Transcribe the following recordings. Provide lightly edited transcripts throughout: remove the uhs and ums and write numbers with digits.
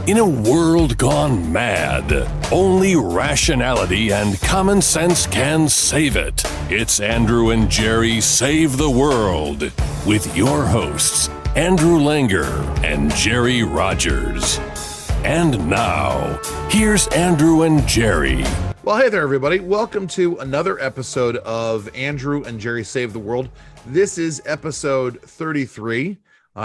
In a world gone mad, only rationality and common sense can save it. It's Andrew and Jerry Save the World with your hosts, Andrew Langer and Jerry Rogers. And now, here's Andrew and Jerry. Well, hey there, everybody. Welcome to another episode of Andrew and Jerry Save the World. This is episode 33.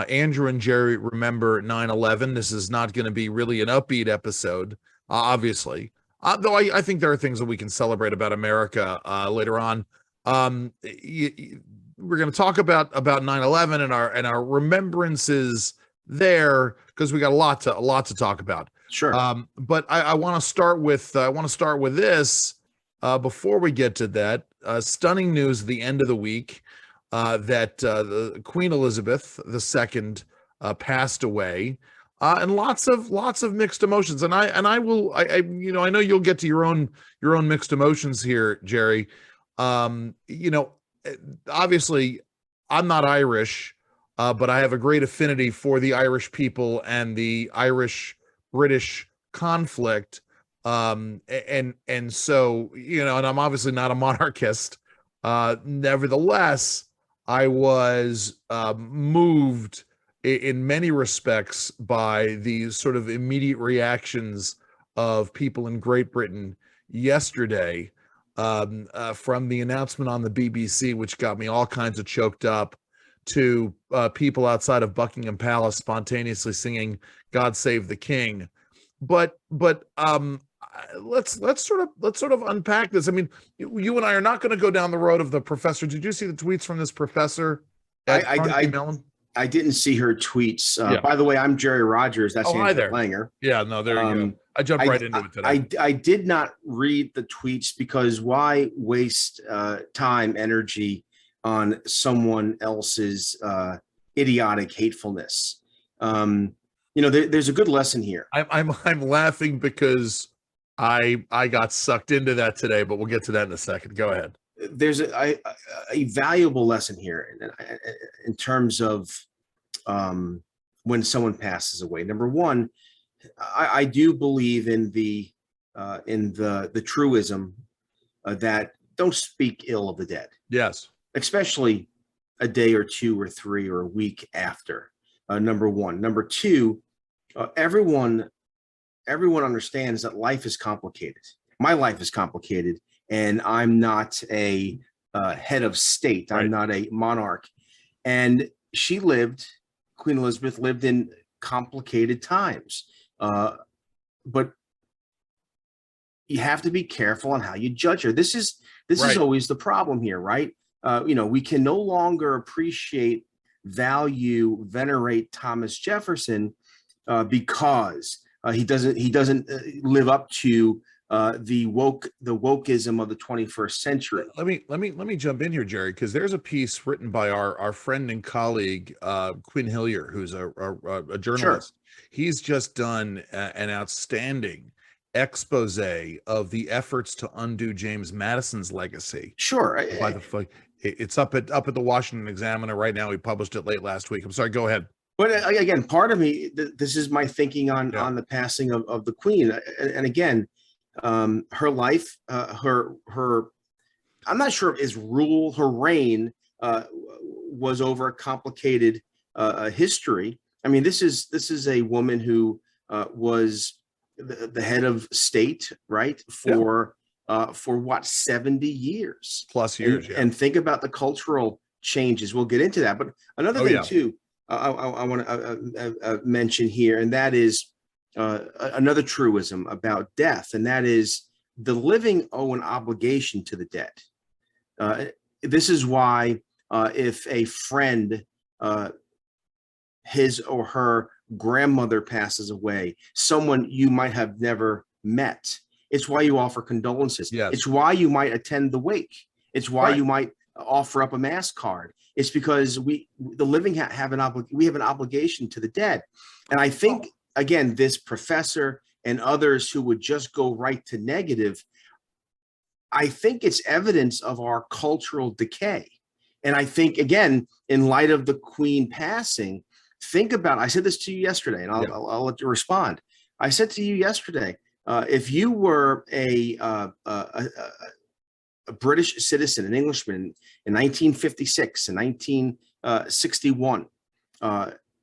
Andrew and Jerry remember 9/11. This is not going to be really an upbeat episode, obviously. Though I think there are things that we can celebrate about America later on. We're going to talk about 9/11 and our remembrances there because we got a lot to talk about. Sure. But I want to start with this before we get to that. Stunning news at the end of the week. That the Queen Elizabeth II passed away, and lots of mixed emotions. And I know you'll get to your own mixed emotions here, Jerry. Obviously, I'm not Irish, but I have a great affinity for the Irish people and the Irish-British conflict. And so and I'm obviously not a monarchist. Nevertheless, I was moved in many respects by the sort of immediate reactions of people in Great Britain yesterday from the announcement on the BBC, which got me all kinds of choked up, to people outside of Buckingham Palace spontaneously singing "God Save the King." But let's sort of unpack this. I mean, you and I are not going to go down the road of the professor. Did you see the tweets from this professor? I didn't see her tweets. Yeah. By the way, I'm Jerry Rogers. That's Andrew Langer. Yeah, no, there you go. I jumped right into it today. I did not read the tweets because why waste time, energy on someone else's idiotic hatefulness? There's a good lesson here. I'm laughing because I got sucked into that today, but we'll get to that in a second. Go ahead. There's a valuable lesson here in terms of when someone passes away. Number one, I do believe in the truism that don't speak ill of the dead. Yes, especially a day or two or three or a week after. Number one. Number two, everyone understands that life is complicated. My life is complicated, and I'm not a head of state. Right. I'm not a monarch. And Queen Elizabeth lived in complicated times. But you have to be careful on how you judge her. This is always the problem here, right? We can no longer appreciate, value, venerate Thomas Jefferson because he doesn't live up to the wokeism of the 21st century. Let me jump in here, Jerry, because there's a piece written by our friend and colleague Quinn Hillier, who's a journalist. Sure. He's just done an outstanding expose of the efforts to undo James Madison's legacy. Sure. It's up at the Washington Examiner right now. We published it late last week. I'm sorry, go ahead. But again, part of me, this is my thinking on the passing of the Queen. And again, her life, her I'm not sure if his rule, her reign was over a complicated history. I mean, this is a woman who was the head of state, right? For what, 70 years plus years. And think about the cultural changes. We'll get into that. But another thing too, I want to mention here, and that is another truism about death, and that is the living owe an obligation to the dead. This is why if a friend, his or her grandmother passes away, someone you might have never met, it's why you offer condolences. Yes. It's why you might attend the wake. It's why you might offer up a mass card. It's because the living have an obligation to the dead. And I think, again, this professor and others who would just go right to negative, I think it's evidence of our cultural decay. And I think, again, in light of the Queen passing, think about, I said this to you yesterday, and I'll let you respond. I said to you yesterday, if you were a British citizen, an Englishman in 1956 and 1961,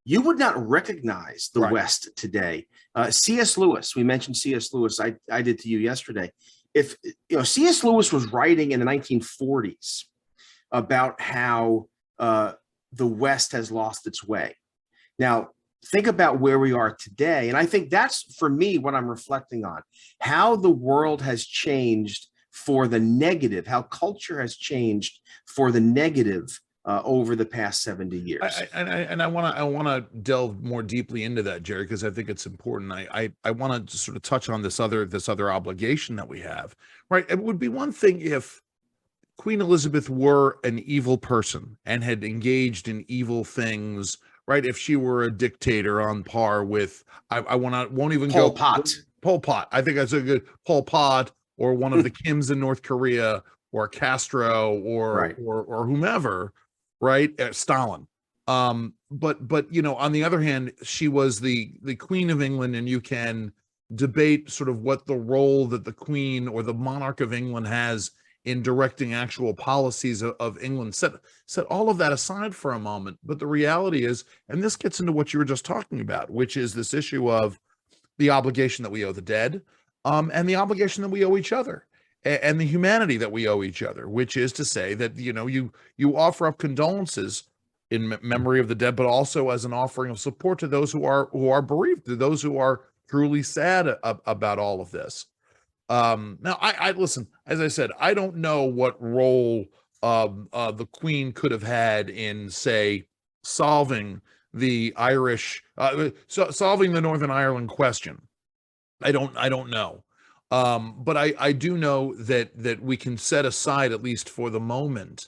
you would not recognize the Right. West today. C.S. Lewis, we mentioned C.S. Lewis. I did to you yesterday. If C.S. Lewis was writing in the 1940s about how the West has lost its way. Now, think about where we are today. And I think that's, for me, what I'm reflecting on, how the world has changed for the negative, how culture has changed for the negative over the past 70 years. I want to delve more deeply into that, Jerry, because I think it's important. I want to sort of touch on this other obligation that we have, right? It would be one thing if Queen Elizabeth were an evil person and had engaged in evil things, right? If she were a dictator on par with, won't even Pol go Pot. Pol Pot. I think that's a good Pol Pot, or one of the Kims in North Korea, or Castro, or Right. or whomever, right? Stalin. But on the other hand, she was the Queen of England, and you can debate sort of what the role that the Queen or the monarch of England has in directing actual policies of England. Set all of that aside for a moment. But the reality is, and this gets into what you were just talking about, which is this issue of the obligation that we owe the dead, and the obligation that we owe each other, and the humanity that we owe each other, which is to say that, you offer up condolences in memory of the dead, but also as an offering of support to those who are bereaved, to those who are truly sad about all of this. Now, I listen, as I said, I don't know what role the Queen could have had in, say, solving the solving the Northern Ireland question. I don't know. But I do know that we can set aside, at least for the moment,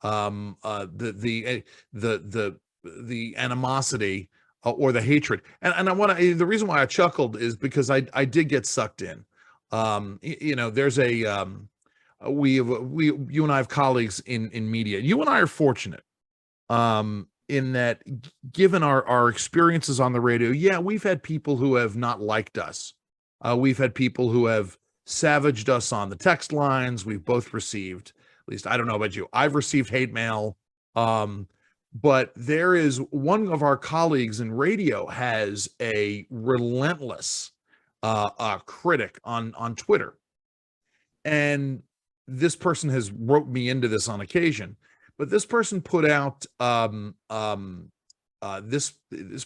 the animosity, or the hatred. And the reason why I chuckled is because I did get sucked in. There's you and I have colleagues in media. You and I are fortunate, in that, given our experiences on the radio, yeah, we've had people who have not liked us. We've had people who have savaged us on the text lines. We've both received, at least I don't know about you, I've received hate mail. But there is one of our colleagues in radio has a relentless critic on Twitter, and this person has roped me into this on occasion. But this person put out this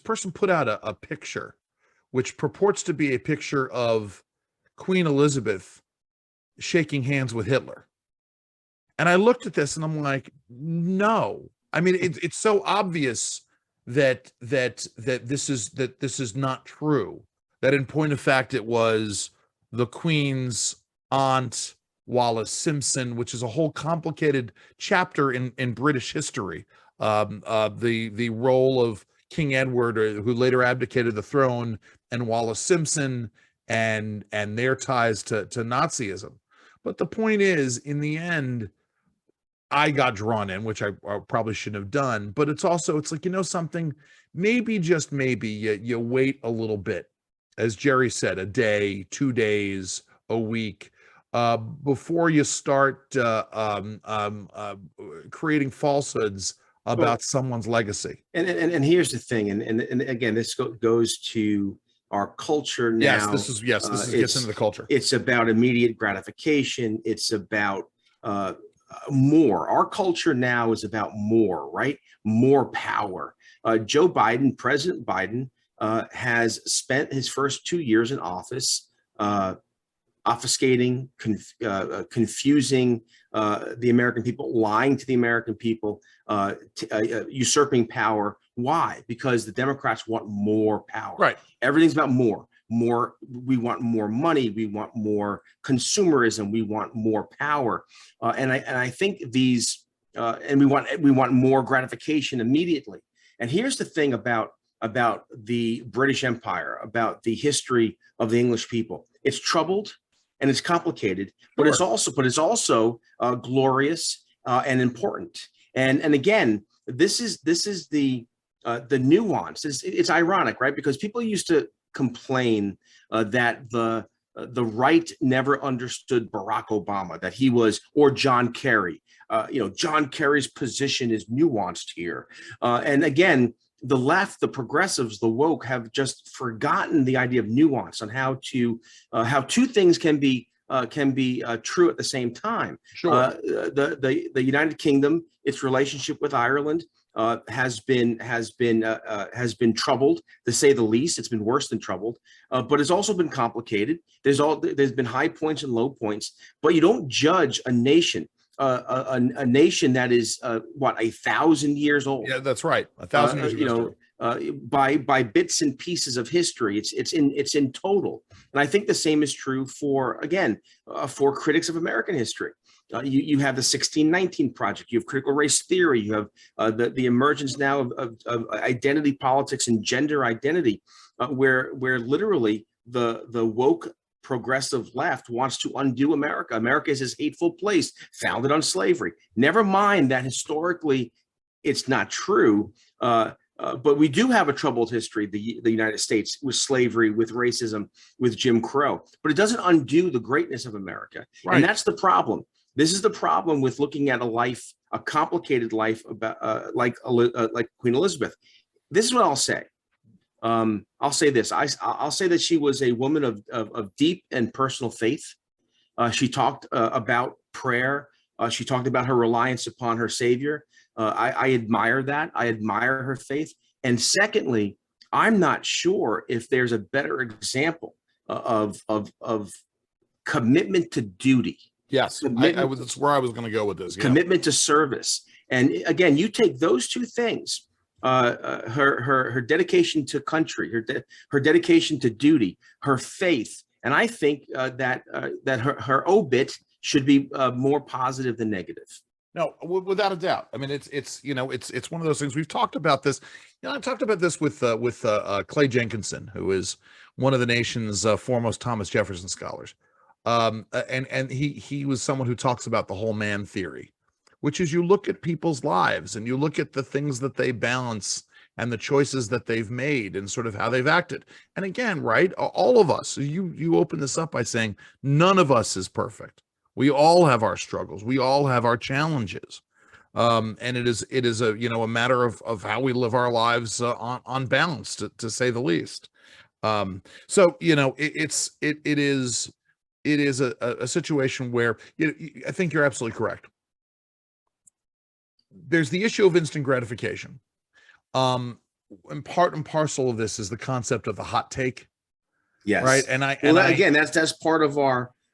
person put out a picture, which purports to be a picture of Queen Elizabeth shaking hands with Hitler. And I looked at this and I'm like, no. I mean, it's so obvious that this is not true. That, in point of fact, it was the Queen's aunt, Wallis Simpson, which is a whole complicated chapter in British history. The role of King Edward, who later abdicated the throne, and Wallis Simpson, and their ties to Nazism. But the point is, in the end, I got drawn in, which I probably shouldn't have done. But it's like, something, maybe, just maybe, you wait a little bit, as Jerry said, a day, 2 days, a week, before you start creating falsehoods about someone's legacy. And here's the thing, and again, this goes to our culture now. Yes, this gets into the culture. It's about immediate gratification. It's about more. Our culture now is about more, right? More power. President Biden, has spent his first 2 years in office obfuscating, confusing the American people, lying to the American people, usurping power. Why? Because the Democrats want more power. Right. Everything's about more. We want more money. We want more consumerism. We want more power. And I think and we want more gratification immediately. And here's the thing about the British Empire, about the history of the English people. It's troubled and it's complicated, but it's also glorious and important. And again, this is the nuance. It's ironic, right? Because people used to complain that the right never understood Barack Obama, that he was, or John Kerry. John Kerry's position is nuanced here. And again, the left, the progressives, the woke have just forgotten the idea of nuance on how two things can be true at the same time. Sure. The United Kingdom, its relationship with Ireland, has been troubled, to say the least. It's been worse than troubled, but it's also been complicated. There's been high points and low points, but you don't judge a nation. A nation that is 1,000 years old. Yeah, that's right. 1,000 years ago. By bits and pieces of history. It's in total. And I think the same is true for critics of American history. You have the 1619 Project, you have critical race theory, you have the emergence now of identity politics and gender identity, where literally the woke progressive left wants to undo America. America is this hateful place founded on slavery. Never mind that historically it's not true, but we do have a troubled history, the United States, with slavery, with racism, with Jim Crow. But it doesn't undo the greatness of America. Right. And that's the problem. This is the problem with looking at a complicated life about like Queen Elizabeth. This is what I'll say. I'll say this. I'll say that she was a woman of deep and personal faith. She talked about prayer. She talked about her reliance upon her Savior. I admire that. I admire her faith. And secondly, I'm not sure if there's a better example of commitment to duty. Yes, that's where I was going to go with this. Yeah. Commitment to service. And again, you take those two things, her dedication to country, her dedication to duty, her faith, and I think that her obit should be more positive than negative. No, without a doubt. I mean, it's one of those things. We've talked about this. I talked about this with Clay Jenkinson, who is one of the nation's foremost Thomas Jefferson scholars. And he was someone who talks about the whole man theory, which is you look at people's lives and you look at the things that they balance and the choices that they've made and sort of how they've acted. And again, right, all of us, you open this up by saying none of us is perfect. We all have our struggles. We all have our challenges. And it is a matter of how we live our lives on balance, to say the least. So it is a situation where I think you're absolutely correct. There's the issue of instant gratification. And part and parcel of this is the concept of the hot take. Yes. Right.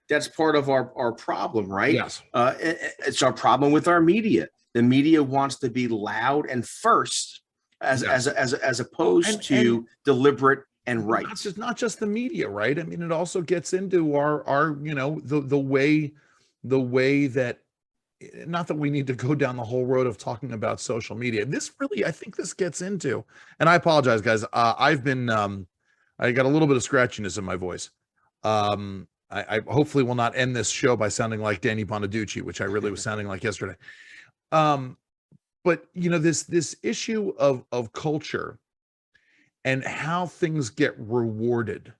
That's part of our problem, right? Yes. It's our problem with our media. The media wants to be loud and first, as opposed to deliberate and right. Not just the media, right? I mean, it also gets into our the way that, not that we need to go down the whole road of talking about social media. This really, I think this gets into, and I apologize, guys. I got a little bit of scratchiness in my voice. I hopefully will not end this show by sounding like Danny Bonaducci, which I really was sounding like yesterday. But this issue of culture and how things get rewarded,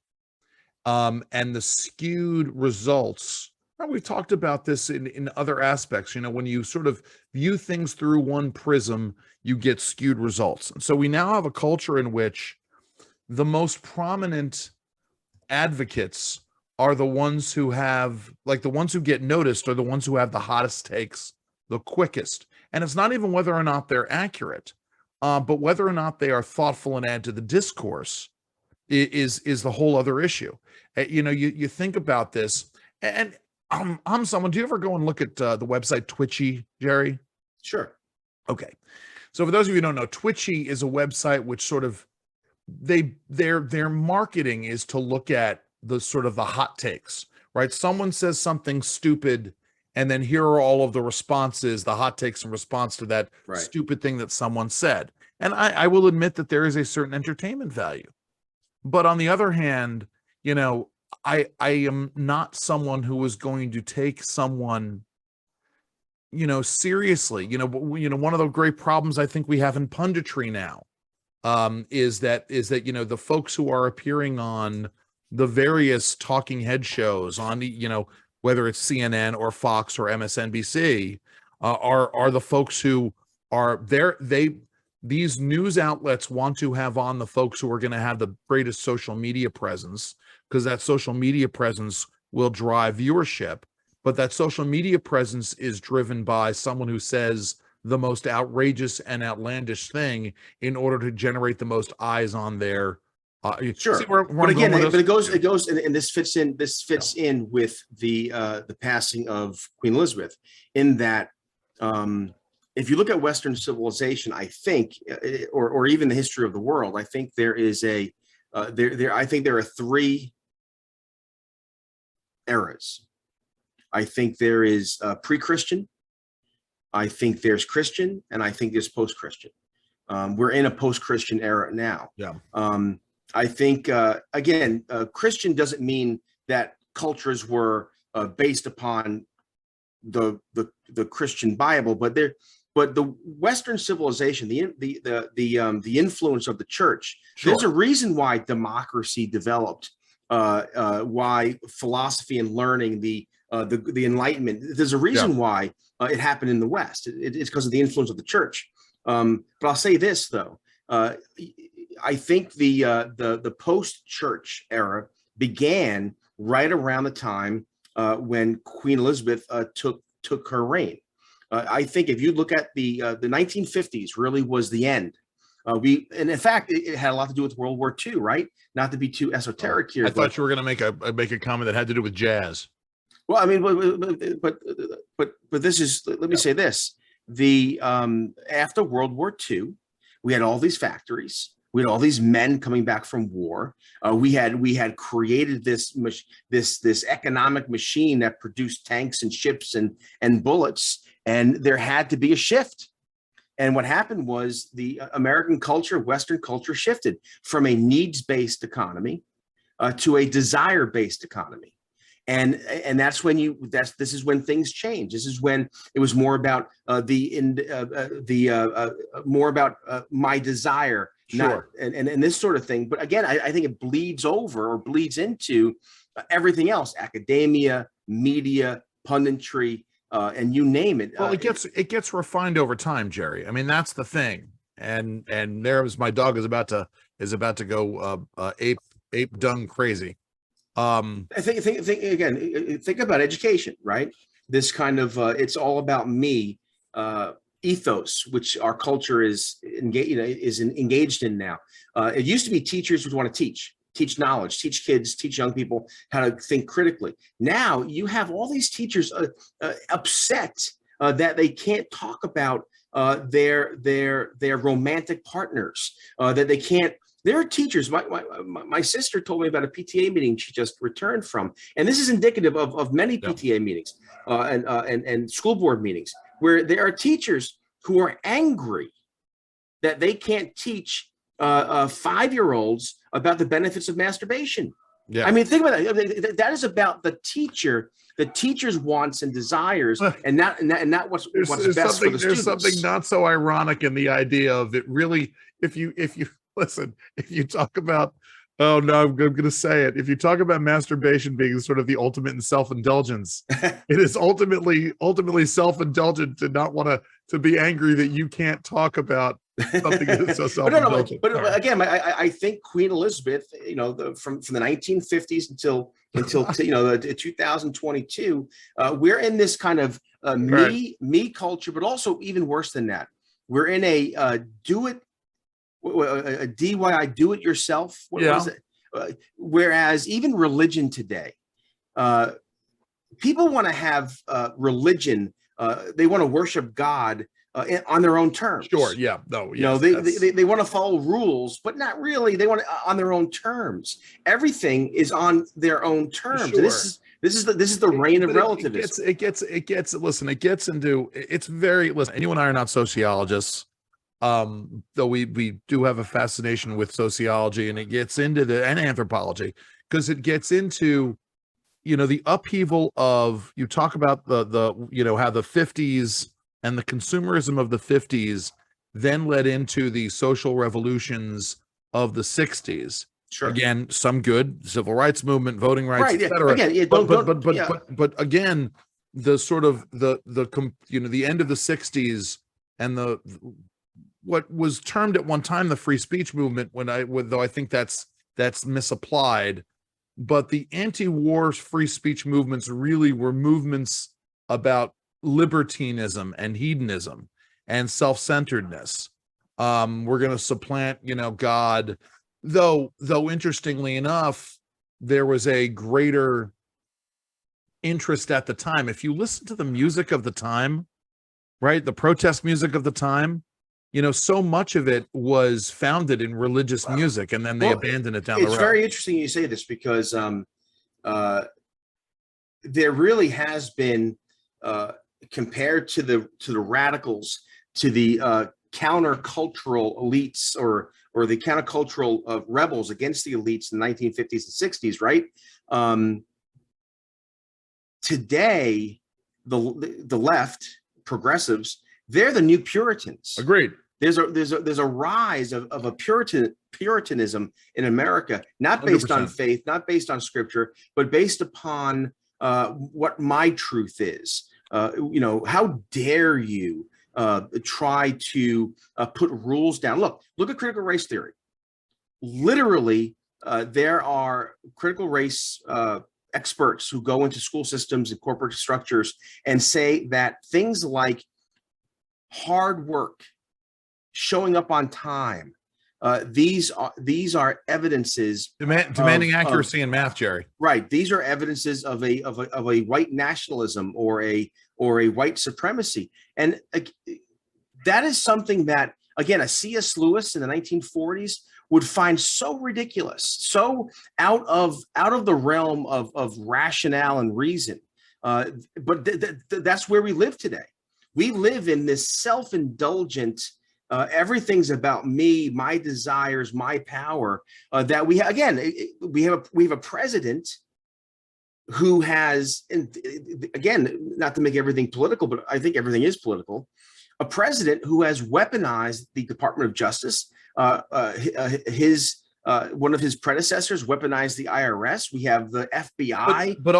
and the skewed results. We've talked about this in other aspects. When you sort of view things through one prism, you get skewed results. And so we now have a culture in which the most prominent advocates are the ones who have, like, the ones who get noticed are the ones who have the hottest takes, the quickest. And it's not even whether or not they're accurate, but whether or not they are thoughtful and add to the discourse is the whole other issue. You think about this, and I'm someone. Do you ever go and look at the website Twitchy, Jerry? Sure. Okay. So for those of you who don't know, Twitchy is a website which sort of their marketing is to look at the sort of the hot takes, right? Someone says something stupid, and then here are all of the responses, the hot takes in response to that stupid thing that someone said. And I will admit that there is a certain entertainment value. But on the other hand, I am not someone who is going to take someone, seriously. One of the great problems I think we have in punditry now is that the folks who are appearing on the various talking head shows on whether it's CNN or Fox or MSNBC, are the folks who are there. These news outlets want to have on the folks who are going to have the greatest social media presence, because that social media presence will drive viewership. But that social media presence is driven by someone who says the most outrageous and outlandish thing in order to generate the most eyes on their. Sure, but again, it goes, and this fits in with the passing of Queen Elizabeth, in that if you look at Western civilization, I think, or even the history of the world, I think there is I think there are three eras. I think there is pre-Christian, I think there's Christian, and I think there's post-Christian. We're in a post-Christian era now. Yeah. I think, again, Christian doesn't mean that cultures were based upon the Christian Bible, but the Western civilization, the influence of the church. Sure. There's a reason why democracy developed, why philosophy and learning, the Enlightenment. There's a reason why it happened in the West. It's because of the influence of the church. But I'll say this though. I think the post-church era began right around the time when Queen Elizabeth took her reign. I think if you look at the 1950s, really was the end. And in fact, it had a lot to do with World War II, right? Not to be too esoteric here. I thought you were going to make a comment that had to do with jazz. Well, I mean, but this is. Let me say this: after World War II, we had all these factories. We had all these men coming back from war. We had created this economic machine that produced tanks and ships and bullets, and there had to be a shift. And what happened was the American culture, Western culture, shifted from a needs-based economy to a desire-based economy. And that's when this is when things change. This is when it was more about more about my desire, sure, and this sort of thing. But again, I think it bleeds over or bleeds into everything else: academia, media, punditry, and you name it. Well, it gets refined over time, Jerry. I mean, that's the thing. And there's my dog is about to go ape dung crazy. I think about education, right? This kind of it's all about me ethos, which our culture is engaged in now. It used to be teachers would want to teach knowledge, teach kids, teach young people how to think critically. Now you have all these teachers upset that they can't talk about their romantic partners, that they can't. There are teachers. My sister told me about a PTA meeting she just returned from, and this is indicative of many PTA meetings and school board meetings, where there are teachers who are angry that they can't teach 5-year-olds about the benefits of masturbation. Yeah, I mean, think about that. That is about the teacher's wants and desires, and not what's best for the students. There's something not so ironic in the idea of it. Really, if you listen, if you talk about, oh no, I'm going to say it. If you talk about masturbation being sort of the ultimate in self-indulgence, it is ultimately self-indulgent to not want to be angry that you can't talk about something that's so self-indulgent. But again, I think Queen Elizabeth, from the 1950s until 2022, we're in this kind of me culture, but also even worse than that. We're in a DIY, do it yourself. What is it? Whereas even religion today, people want to have religion. They want to worship God on their own terms. Sure. Yeah. No. Yes, they want to follow rules, but not really. They want it on their own terms. Everything is on their own terms. Sure. This is the reign of relativism. It gets into it's very. Listen, you and I are not sociologists. Though we do have a fascination with sociology, and it gets into and anthropology, because it gets into, the upheaval of, you talk about the how the 50s and the consumerism of the 50s then led into the social revolutions of the 60s. Sure. Again, some good, civil rights movement, voting rights, Right. Yeah. etc. Again, yeah, But again, the sort of the end of the 60s and the what was termed at one time the free speech movement, though I think that's misapplied, but the anti-war free speech movements really were movements about libertinism and hedonism and self-centeredness. We're going to supplant, God, though interestingly enough, there was a greater interest at the time. If you listen to the music of the time, right, the protest music of the time, so much of it was founded in religious music, and then they abandoned it down the road. It's very interesting you say this, because there really has been, compared to the radicals, to the countercultural elites or the countercultural rebels against the elites in the 1950s and 60s, right? Today, the left, progressives, they're the new Puritans. Agreed. There's a rise of a Puritanism in America, not based 100%. on faith, not based on scripture, but based upon what my truth is. How dare you try to put rules down? Look at critical race theory. Literally, there are critical race experts who go into school systems and corporate structures and say that things like hard work, showing up on time, these are evidences demanding accuracy in math, Jerry. Right. These are evidences of a white nationalism or a white supremacy, and that is something that, again, a C.S. Lewis in the 1940s would find so ridiculous, so out of the realm of rationale and reason. But that's where we live today. We live in this self-indulgent, everything's about me, my desires, my power. That we have a president who has, and again, not to make everything political, but I think everything is political. A president who has weaponized the Department of Justice. One of his predecessors weaponized the IRS. We have the FBI, but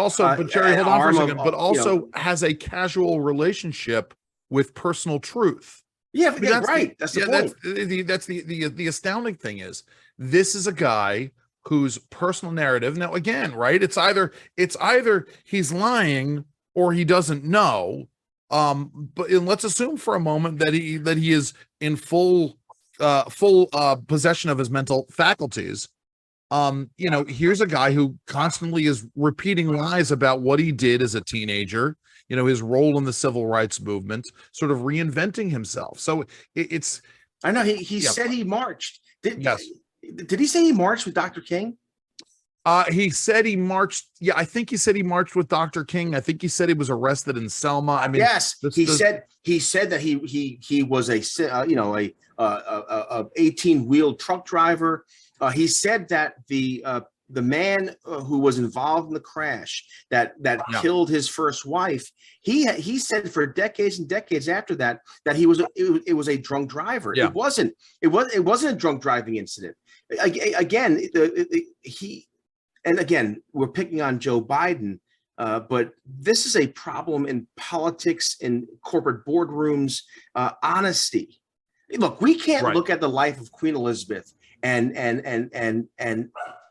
Jerry, hold on for a second. But also has a casual relationship with personal truth. Yeah, right. That's the point. That's the astounding thing is this is a guy whose personal narrative. Now, again, right? It's either he's lying or he doesn't know. But let's assume for a moment that he is in full possession of his mental faculties. Here's a guy who constantly is repeating lies about what he did as a teenager, his role in the civil rights movement, sort of reinventing himself. So it's, I know he said he marched. Yes. Did he say he marched with Dr. King? He said he marched. Yeah, I think he said he marched with Dr. King. I think he said he was arrested in Selma. I mean, yes, he said that he was a 18-wheel truck driver. He said that the man who was involved in the crash that killed his first wife, he said for decades and decades after that it was a drunk driver. Yeah. It wasn't a drunk driving incident. Again, we're picking on Joe Biden, but this is a problem in politics, in corporate boardrooms, honesty. Look, we can't look at the life of Queen Elizabeth and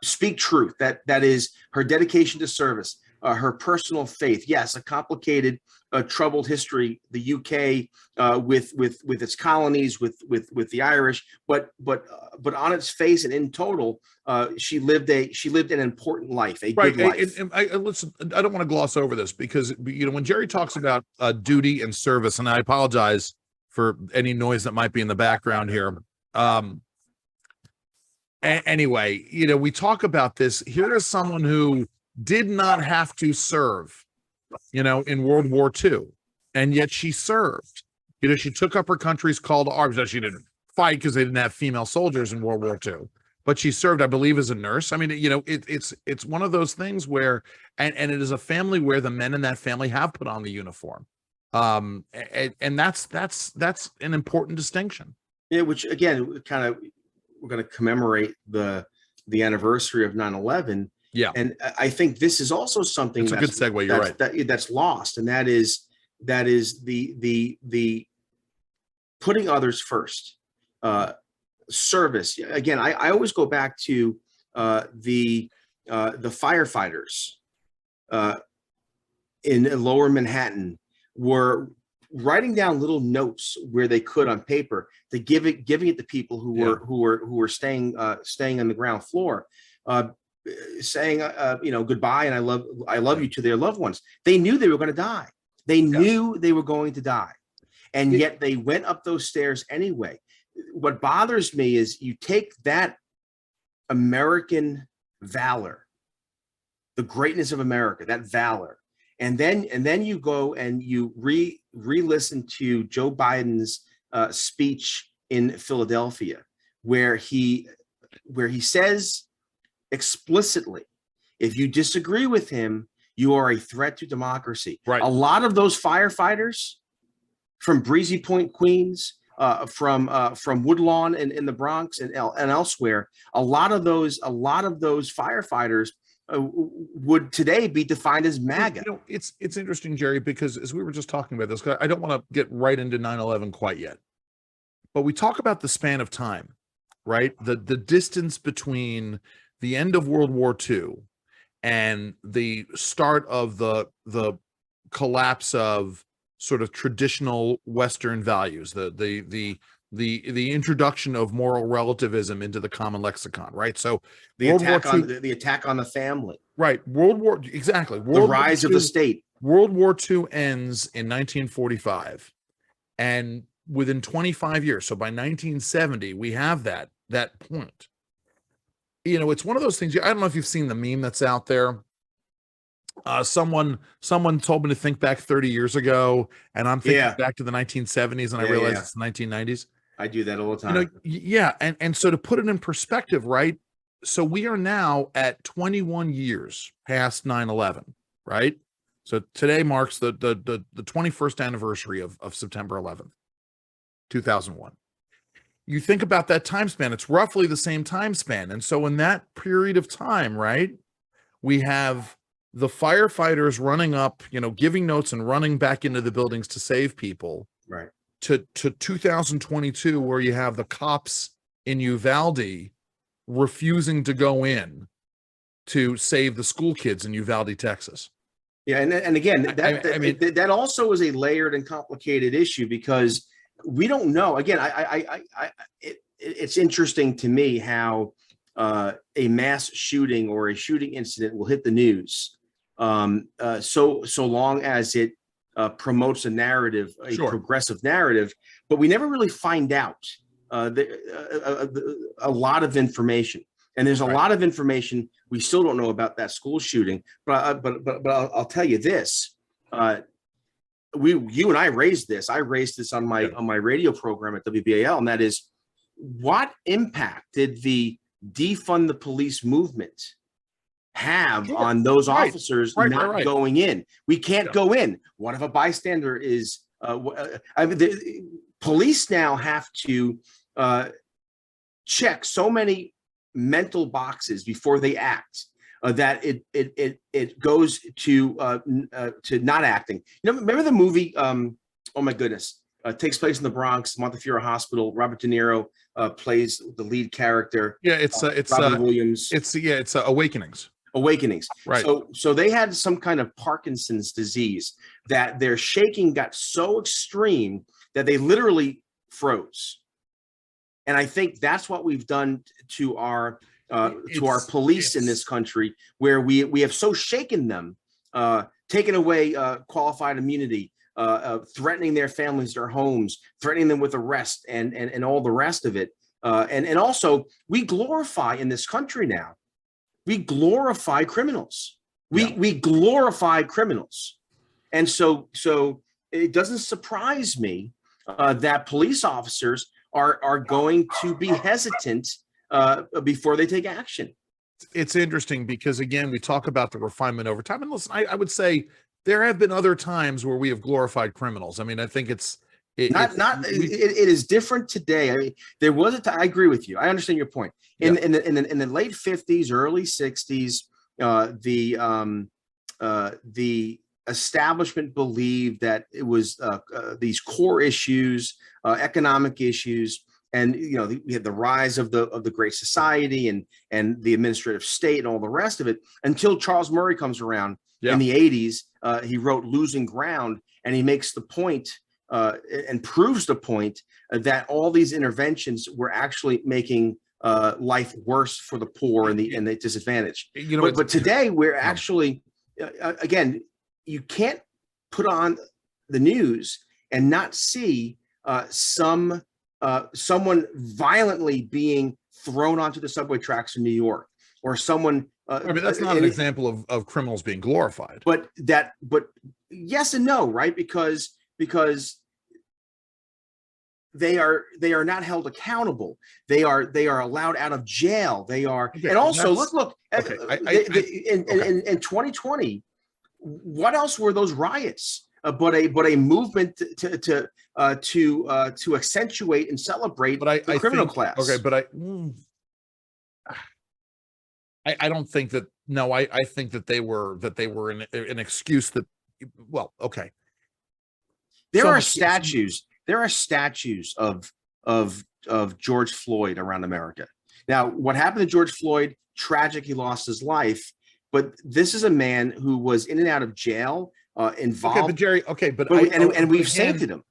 speak truth. That is her dedication to service, her personal faith. Yes, a complicated, troubled history. The UK with its colonies, with the Irish, but on its face and in total, she lived an important life, a good life. Listen, I don't want to gloss over this because when Jerry talks about duty and service, and I apologize for any noise that might be in the background here. Anyway, we talk about this. Here is someone who did not have to serve, in World War II, and yet she served. She took up her country's call to arms. She didn't fight because they didn't have female soldiers in World War II, but she served, I believe, as a nurse. I mean, it's one of those things where, and it is a family where the men in that family have put on the uniform. And that's an important distinction. Yeah, which again, kind of, we're going to commemorate the anniversary of 9/11. Yeah, And I think this is also something it's a good segue. You're right. that's lost, and that is the putting others first, service. Again, I always go back to the firefighters in Lower Manhattan were writing down little notes where they could on paper to giving it to people who were staying on the ground floor, saying goodbye and I love you to their loved ones. They knew they were going to die. They knew they were going to die, and yet they went up those stairs anyway. What bothers me is you take that American valor, the greatness of America, that valor, and then you go and you re-listen to Joe Biden's speech in Philadelphia, where he says explicitly, if you disagree with him, you are a threat to democracy. Right. A lot of those firefighters from Breezy Point, Queens, from Woodlawn in the Bronx and elsewhere, a lot of those firefighters would today be defined as MAGA. It's interesting, Jerry, because as we were just talking about this, I don't want to get right into 9/11 quite yet, but we talk about the span of time, right? The distance between the end of World War II and the start of the collapse of sort of traditional Western values, the introduction of moral relativism into the common lexicon, right? So the attack on the family, right? Exactly. The rise of the state. World War II ends in 1945, and within 25 years, so by 1970, we have that point. It's one of those things. I don't know if you've seen the meme that's out there. Someone told me to think back 30 years ago, and I'm thinking back to the 1970s, and I realized it's the 1990s. I do that all the time. And so to put it in perspective, right? So we are now at 21 years past 9/11, right? So today marks the 21st anniversary of September 11th, 2001. You think about that time span, it's roughly the same time span. And so in that period of time, right, we have the firefighters running up, giving notes and running back into the buildings to save people, right, to 2022, where you have the cops in Uvalde refusing to go in to save the school kids in Uvalde, Texas. Yeah, and again, that also is a layered and complicated issue, because we don't know. Again, it's interesting to me how a mass shooting or a shooting incident will hit the news, so long as it promotes a narrative, a progressive narrative, but we never really find out a lot of information. And there's a lot of information we still don't know about that school shooting. But I'll tell you this: you and I raised this. I raised this on my radio program at WBAL, and that is, what impact did the defund the police movement have on those officers not going in? We can't go in. What if a bystander is? The police now have to check so many mental boxes before they act that it goes to not acting. Remember the movie? Oh my goodness! Takes place in the Bronx, Montefiore Hospital. Robert De Niro plays the lead character. Yeah, it's Robin Williams. It's Awakenings. Awakenings. Right. So they had some kind of Parkinson's disease that their shaking got so extreme that they literally froze. And I think that's what we've done to our police in this country, where we have so shaken them, taken away qualified immunity, threatening their families, their homes, threatening them with arrest and all the rest of it. And also, we glorify in this country now. We glorify criminals. We glorify criminals. And so it doesn't surprise me that police officers are going to be hesitant before they take action. It's interesting because, again, we talk about the refinement over time. And listen, I would say there have been other times where we have glorified criminals. I mean, I think it's It is different today. I mean, there was I agree with you. I understand your point. In the late 50s, early 60s, the establishment believed that it was these core issues, economic issues, and we had the rise of the Great Society and the administrative state and all the rest of it, until Charles Murray comes around in the 80s. He wrote Losing Ground, and he makes the point and proves the point that all these interventions were actually making life worse for the poor and the disadvantaged. But today we're actually, again, you can't put on the news and not see someone violently being thrown onto the subway tracks in New York, or someone. I mean, that's not an example of criminals being glorified. But yes and no, right? Because they are not held accountable. They are allowed out of jail. They are, and also look. Okay. In 2020, what else were those riots? But a movement to accentuate and celebrate the criminal class. Okay, but I don't think that. No, I think that they were an excuse that. Well, okay. There are statues of George Floyd around America. Now, what happened to George Floyd? Tragic. He lost his life. But this is a man who was in and out of jail, involved. Okay, but Jerry. Okay, but we've sainted him.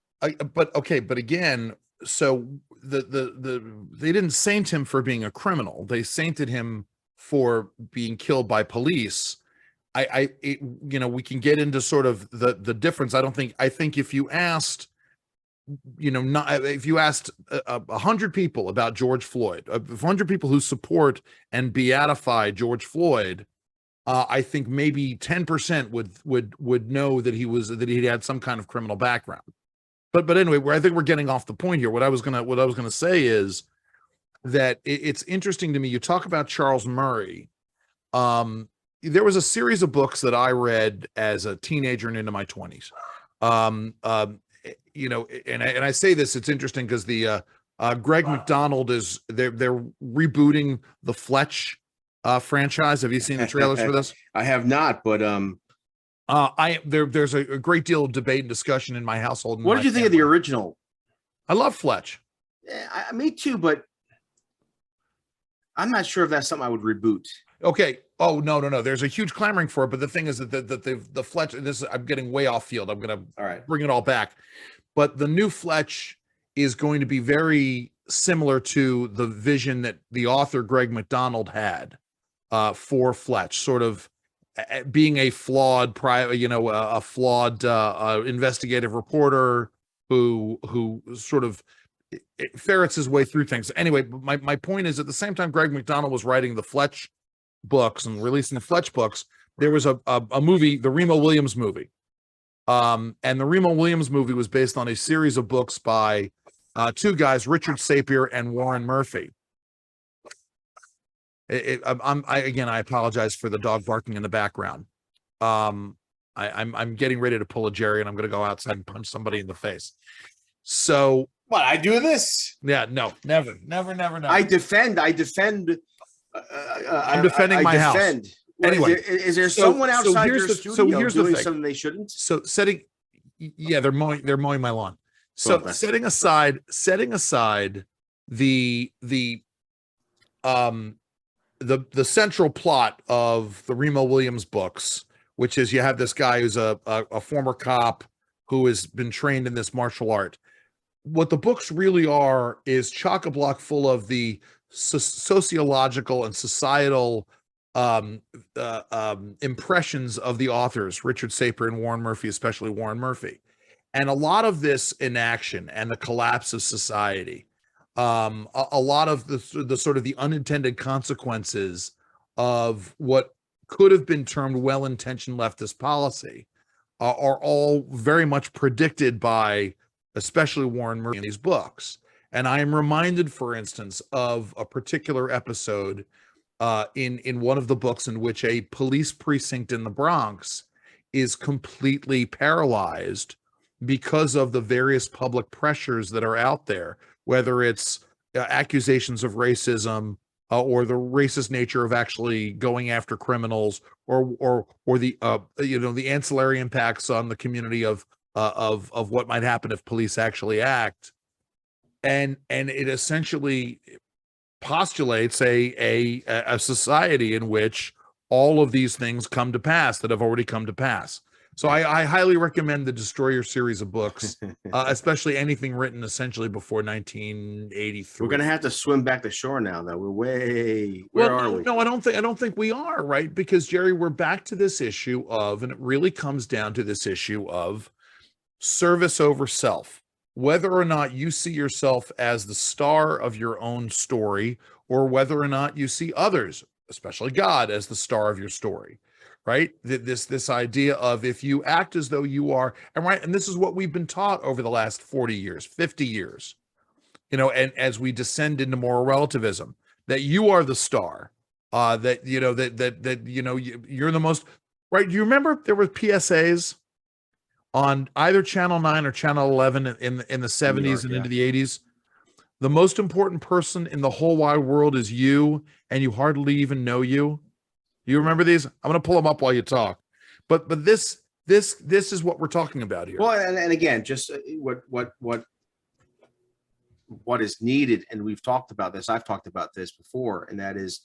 But again, so they didn't saint him for being a criminal. They sainted him for being killed by police. We can get into sort of the difference. I think if you asked, if you asked 100 people about George Floyd, 100 people who support and beatify George Floyd, I think maybe 10% would know that he had some kind of criminal background. But anyway, I think we're getting off the point here. What I was gonna say is that it's interesting to me. You talk about Charles Murray. There was a series of books that I read as a teenager and into my 20s. And I say this, it's interesting because the Greg McDonald they're rebooting the Fletch franchise. Have you seen the trailers for this? I have not, but there's a great deal of debate and discussion in my household. What did you think of the original? I love Fletch. Me too, but I'm not sure if that's something I would reboot. Okay. Oh, no. There's a huge clamoring for it, but the thing is that the Fletch, I'm getting way off field. I'm going to bring it all back. But the new Fletch is going to be very similar to the vision that the author Greg McDonald had for Fletch, sort of being a flawed investigative reporter who sort of ferrets his way through things. Anyway, my point is, at the same time Greg McDonald was writing the Fletch books and releasing the Fletch books, there was a movie, the Remo Williams movie. And the Remo Williams movie was based on a series of books by two guys, Richard Sapir and Warren Murphy. I apologize for the dog barking in the background. I'm getting ready to pull a Jerry, and I'm going to go outside and punch somebody in the face. So what, I do this? Yeah, no, never. I defend. I'm defending my house. Anyway, is there someone outside your studio doing something they shouldn't? So they're mowing my lawn. So setting aside the central plot of the Remo Williams books, which is you have this guy who's a former cop who has been trained in this martial art. What the books really are is chock-a-block full of the sociological and societal impressions of the authors, Richard Sapir and Warren Murphy, especially Warren Murphy. And a lot of this inaction and the collapse of society, a lot of the sort of the unintended consequences of what could have been termed well-intentioned leftist policy are all very much predicted by especially Warren Murphy in these books. And I am reminded, for instance, of a particular episode in one of the books in which a police precinct in the Bronx is completely paralyzed because of the various public pressures that are out there, whether it's accusations of racism, or the racist nature of actually going after criminals, or the the ancillary impacts on the community of what might happen if police actually act, and it essentially postulates a society in which all of these things come to pass that have already come to pass. So I highly recommend the Destroyer series of books, especially anything written essentially before 1983. We're going to have to swim back to shore now, though. Where are we? No, I don't think we are, right? Because Jerry, we're back to this issue of, and it really comes down to this issue of service over self. Whether or not you see yourself as the star of your own story, or whether or not you see others, especially God, as the star of your story. Right? This idea of, if you act as though you are, and this is what we've been taught over the last 40 years, 50 years, and as we descend into moral relativism, that you are the star, that you're the most, right? Do you remember there were PSAs on either Channel 9 or Channel 11 in the 70s and into the 80s? The most important person in the whole wide world is you, and you hardly even know you. You remember these? I'm going to pull them up while you talk. But this is what we're talking about here. Well, and again, just what is needed, and we've talked about this. I've talked about this before, and that is,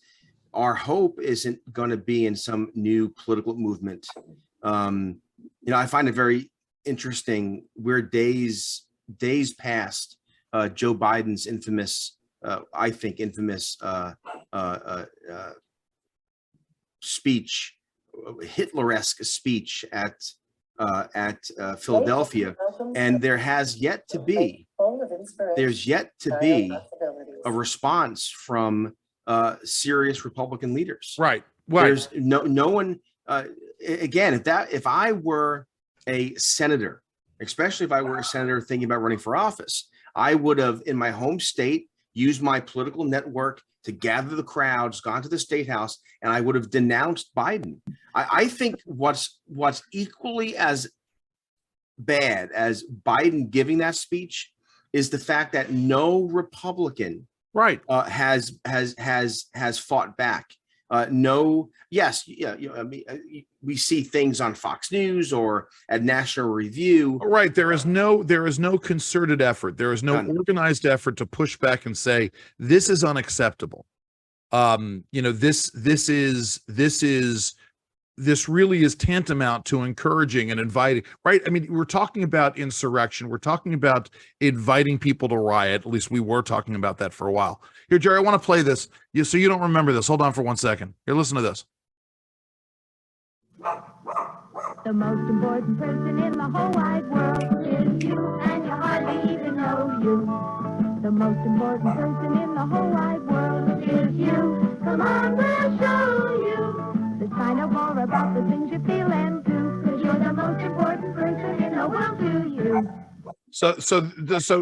our hope isn't going to be in some new political movement. I find it very interesting. We're days past Joe Biden's infamous, I think, speech, Hitler-esque speech at Philadelphia, and there's yet to be a response from serious Republican leaders. Right. There's no one. Again, if I were a senator, especially if I were a senator thinking about running for office, I would have, in my home state, used my political network to gather the crowds, gone to the State House, and I would have denounced Biden. I think what's equally as bad as Biden giving that speech is the fact that no Republican has fought back. We see things on Fox News or at National Review. Right. There is no concerted effort. There is no organized effort to push back and say, this is unacceptable. This really is tantamount to encouraging and inviting, right? I mean, we're talking about insurrection. We're talking about inviting people to riot. At least we were talking about that for a while. Here, Jerry, I want to play this so you don't remember this. Hold on for 1 second. Here, listen to this. The most important person in the whole wide world is you, and you hardly even know you. The most important person in the whole wide world is you. Come on, we'll show you. Let's find out more about the things you feel and do, 'cause you're the most important person in the world to you. So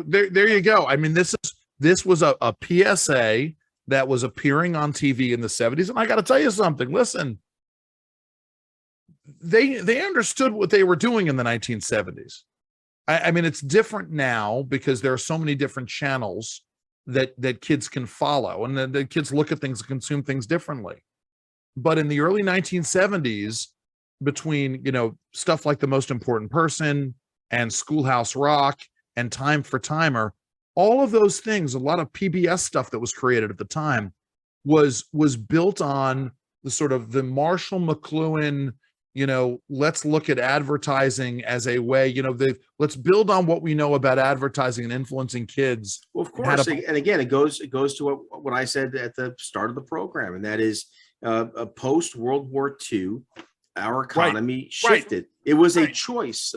there you go. I mean, this was a PSA that was appearing on TV in the 70s, and I got to tell you something. Listen, they understood what they were doing in the 1970s. I mean, it's different now because there are so many different channels that kids can follow, and the kids look at things and consume things differently. But in the early 1970s, between stuff like The Most Important Person and Schoolhouse Rock and Time for Timer, all of those things, a lot of PBS stuff that was created at the time was built on the sort of the Marshall McLuhan, let's look at advertising as a way, let's build on what we know about advertising and influencing kids. Well, of course. And again, it goes to what I said at the start of the program, and that is post World War II, our economy shifted. It was a choice.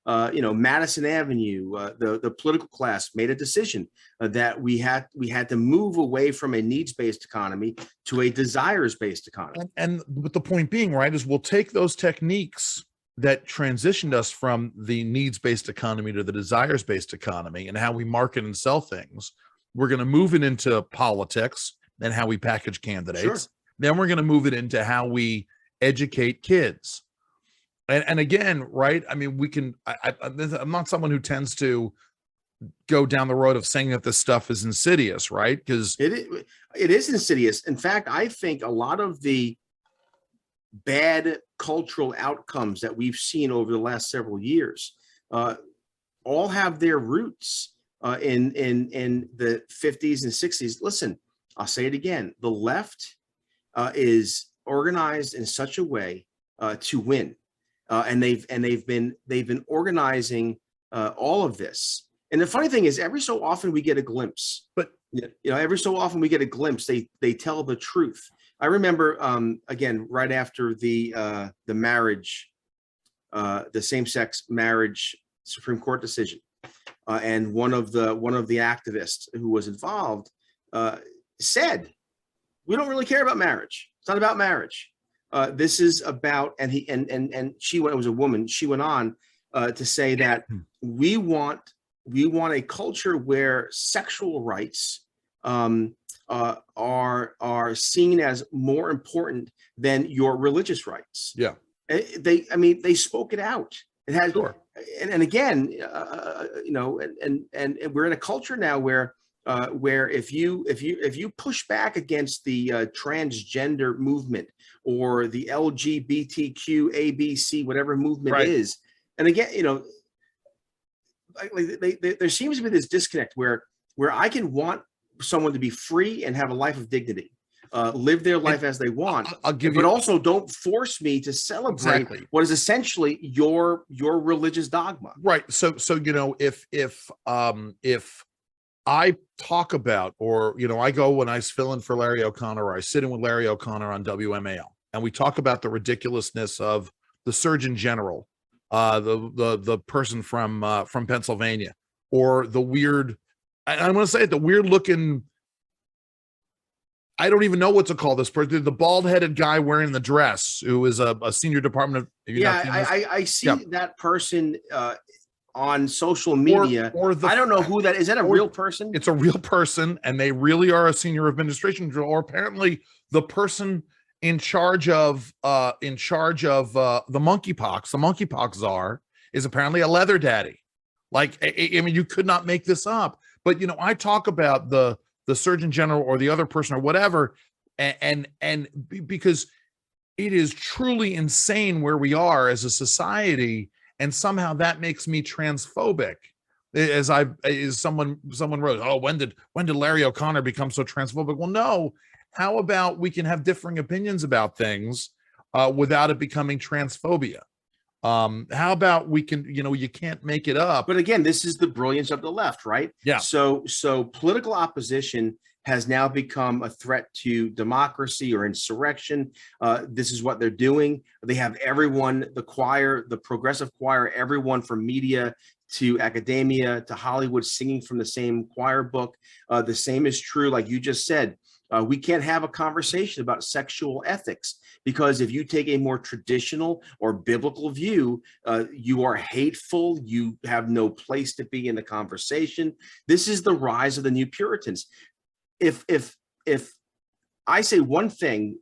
Madison Avenue, the political class made a decision that we had to move away from a needs-based economy to a desires-based economy. And but the point being, right, is we'll take those techniques that transitioned us from the needs-based economy to the desires-based economy and how we market and sell things. We're going to move it into politics and how we package candidates. Sure. Then we're going to move it into how we educate kids. And again, right? I mean, we can. I'm not someone who tends to go down the road of saying that this stuff is insidious, right? Because it is insidious. In fact, I think a lot of the bad cultural outcomes that we've seen over the last several years all have their roots in the 50s and 60s. Listen, I'll say it again: the left is organized in such a way to win, and they've been organizing all of this. And the funny thing is, every so often we get a glimpse. But every so often we get a glimpse. They tell the truth. I remember again, right after the marriage, the same-sex marriage Supreme Court decision, and one of the activists who was involved said, "We don't really care about marriage. It's not about marriage. This is about," and she went. It was a woman. She went on to say that we want a culture where sexual rights are seen as more important than your religious rights. Yeah, they spoke it out. It has, sure. And again, and we're in a culture now where if you push back against the transgender movement or the LGBTQ ABC whatever movement is, and again, there seems to be this disconnect where I can want someone to be free and have a life of dignity, live their life as they want. I'll give but you, also don't force me to celebrate what is essentially your religious dogma. Right. So if I talk about, or I go when I fill in for Larry O'Connor, or I sit in with Larry O'Connor on WMAL, and we talk about the ridiculousness of the Surgeon General, the person from Pennsylvania, or the weird, I want to say it, the weird looking, I don't even know what to call this person, the bald-headed guy wearing the dress, who is a senior department of, I see that person on social media. I don't know who that is. That a real person? It's a real person, and they really are a senior administration, or apparently the person in charge of the monkeypox. The monkeypox czar is apparently a leather daddy. Like, I mean, you could not make this up. But I talk about the Surgeon General or the other person or whatever, and because it is truly insane where we are as a society, and somehow that makes me transphobic. As someone wrote, "Oh, when did Larry O'Connor become so transphobic?" Well, no. How about we can have differing opinions about things without it becoming transphobia? How about we can, you can't make it up. But again, this is the brilliance of the left, right? Yeah. So political opposition has now become a threat to democracy or insurrection. This is what they're doing. They have everyone, the choir, the progressive choir, everyone from media to academia to Hollywood singing from the same choir book. The same is true, like you just said. We can't have a conversation about sexual ethics because if you take a more traditional or biblical view, you are hateful. You have no place to be in the conversation. This is the rise of the new Puritans. If I say one thing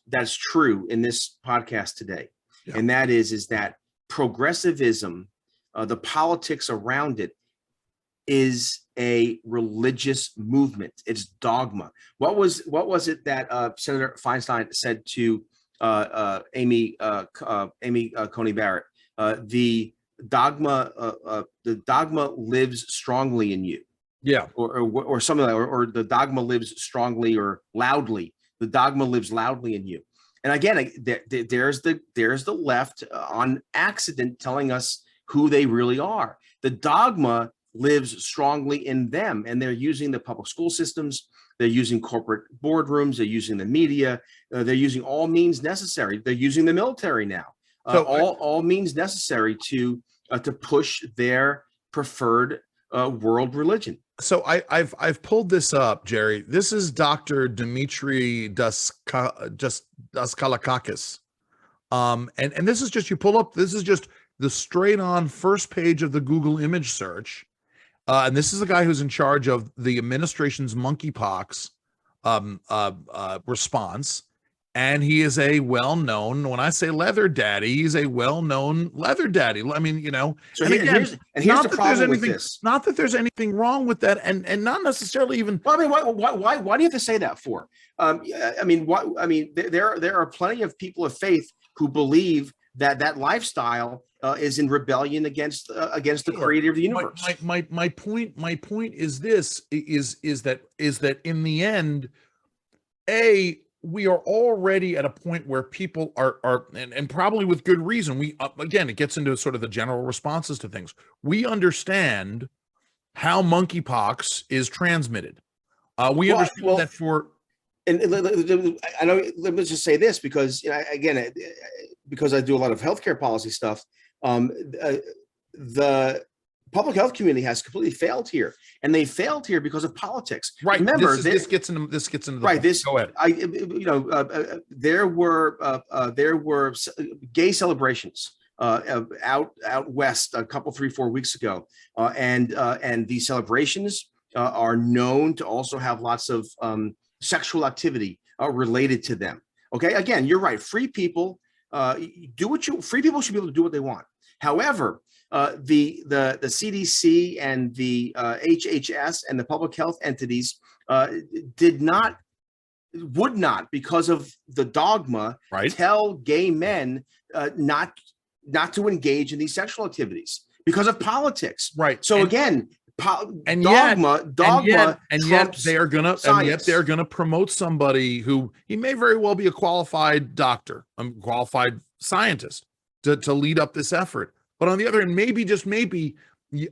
that's true in this podcast today, and that is that progressivism, the politics around it, is a religious movement. It's dogma. What was it that Senator Feinstein said to Amy Coney Barrett? The dogma lives strongly in you. Yeah. Or something like that, or the dogma lives strongly or loudly. The dogma lives loudly in you. And again, there's the left on accident telling us who they really are. The dogma lives strongly in them, and they're using the public school systems, they're using corporate boardrooms, they're using the media, they're using all means necessary. They're using the military now, all means necessary to push their preferred world religion. So I've pulled this up, Jerry. This is Dr. Dmitry Daskalakakis. And this is just, you pull up, this is just the straight on first page of the Google image search. And this is the guy who's in charge of the administration's monkeypox response. and he is a well-known, when I say leather daddy, he's a well-known leather daddy. I mean, So and here's the problem with this. Not that there's anything wrong with that, and not necessarily even. Well, I mean, why do you have to say that for? I mean, there are plenty of people of faith who believe that lifestyle is in rebellion against the creator of the universe. My point is this: is that in the end, we are already at a point where people are and probably with good reason. We again, it gets into sort of the general responses to things. We understand how monkeypox is transmitted. We understand that for. And I know. Let me just say this, because again, because I do a lot of healthcare policy stuff. The public health community has completely failed here, and they failed here because of politics. Right. Remember, this gets into the right. Point. Go ahead. There were gay celebrations out west a couple 3-4 weeks ago, and these celebrations are known to also have lots of sexual activity related to them. Okay, again, you're right. Free people free people should be able to do what they want. However, the CDC and the HHS and the public health entities would not, because of the dogma, tell gay men not to engage in these sexual activities because of politics. Right. So again, dogma yet they're gonna promote somebody who he may very well be a qualified doctor, qualified scientist to lead up this effort. But on the other hand, maybe, just maybe,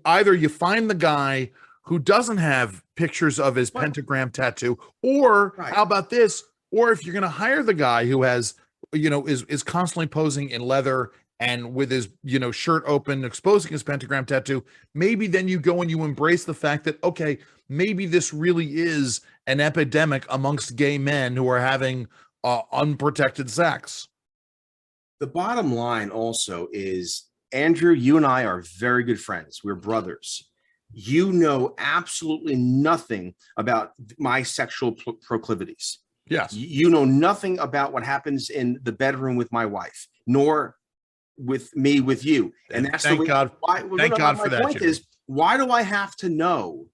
either you find the guy who doesn't have pictures of his pentagram tattoo, or how about this? Or if you're going to hire the guy who has, is constantly posing in leather and with his, shirt open, exposing his pentagram tattoo, maybe then you go and you embrace the fact that, okay, maybe this really is an epidemic amongst gay men who are having unprotected sex. The bottom line also is, Andrew, you and I are very good friends. We're brothers. You know absolutely nothing about my sexual proclivities. Yes. You know nothing about what happens in the bedroom with my wife, nor with me with you. And that's thank God. Thank God for that. My point is, why do I have to know?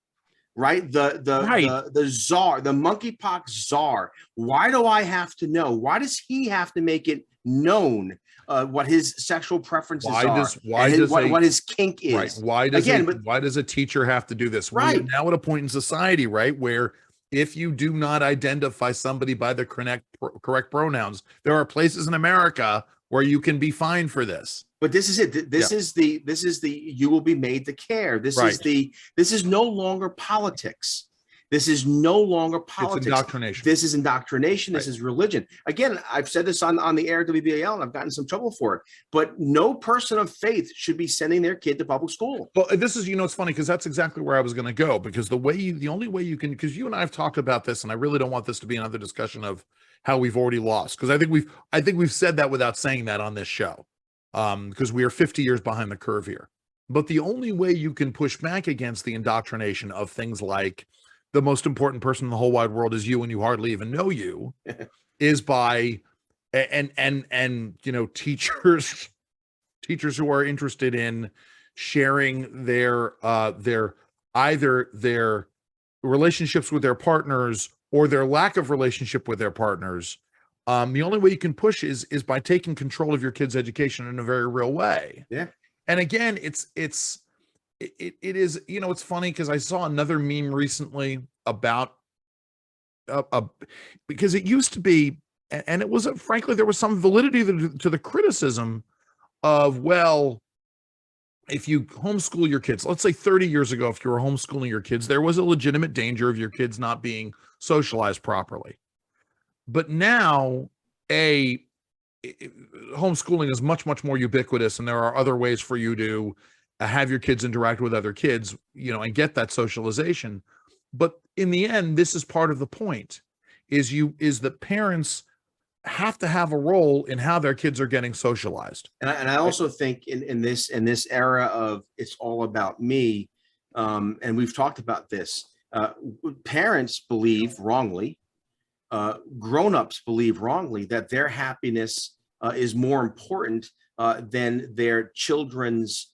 Right? The czar, the monkeypox czar. Why do I have to know? Why does he have to make it known what his sexual preferences are? What his kink is? Right. Why does a teacher have to do this? Right. We're now at a point in society, right, where if you do not identify somebody by the correct pronouns, there are places in America where you can be fined for this. But this is it. This is the you will be made to care. This is no longer politics. This is no longer politics. It's indoctrination. This is indoctrination. This is religion. Again, I've said this on the air at WBAL, and I've gotten some trouble for it. But no person of faith should be sending their kid to public school. Well, this is, it's funny, because that's exactly where I was going to go. Because the only way you can, because you and I have talked about this, and I really don't want this to be another discussion of how we've already lost. Because I think we've said that without saying that on this show. Because we are 50 years behind the curve here. But the only way you can push back against the indoctrination of things like the most important person in the whole wide world is you, and you hardly even know you, is by teachers who are interested in sharing their either their relationships with their partners or their lack of relationship with their partners. The only way you can push is by taking control of your kid's education in a very real way. Yeah. And again, it is, it's funny, because I saw another meme recently about because it used to be, and it was, frankly, there was some validity to the criticism of, well, if you homeschool your kids, let's say 30 years ago, if you were homeschooling your kids, there was a legitimate danger of your kids not being socialized properly. But now, homeschooling is much, much more ubiquitous, and there are other ways for you to have your kids interact with other kids, and get that socialization. But in the end, this is part of the point, is that parents have to have a role in how their kids are getting socialized. And I also think in this era of it's all about me, and we've talked about this, parents believe wrongly grown-ups believe wrongly that their happiness is more important than their children's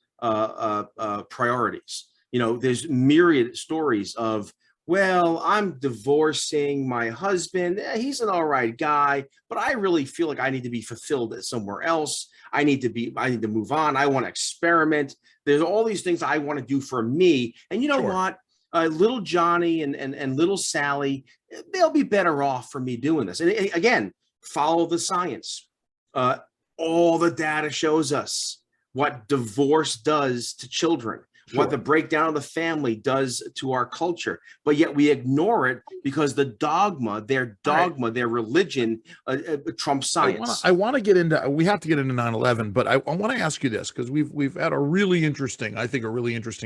priorities. There's myriad stories of, well, I'm divorcing my husband. He's an all right guy, but I really feel like I need to be fulfilled somewhere else. I need to move on. I want to experiment. There's all these things I want to do for me. And you know Sure. what? Little Johnny and little Sally, they'll be better off for me doing this. And again, follow the science. All the data shows us what divorce does to children, what the breakdown of the family does to our culture, but yet we ignore it because the dogma, their religion, trumps science. I want to get into, we have to get into 9/11, but I want to ask you this, because we've had a really interesting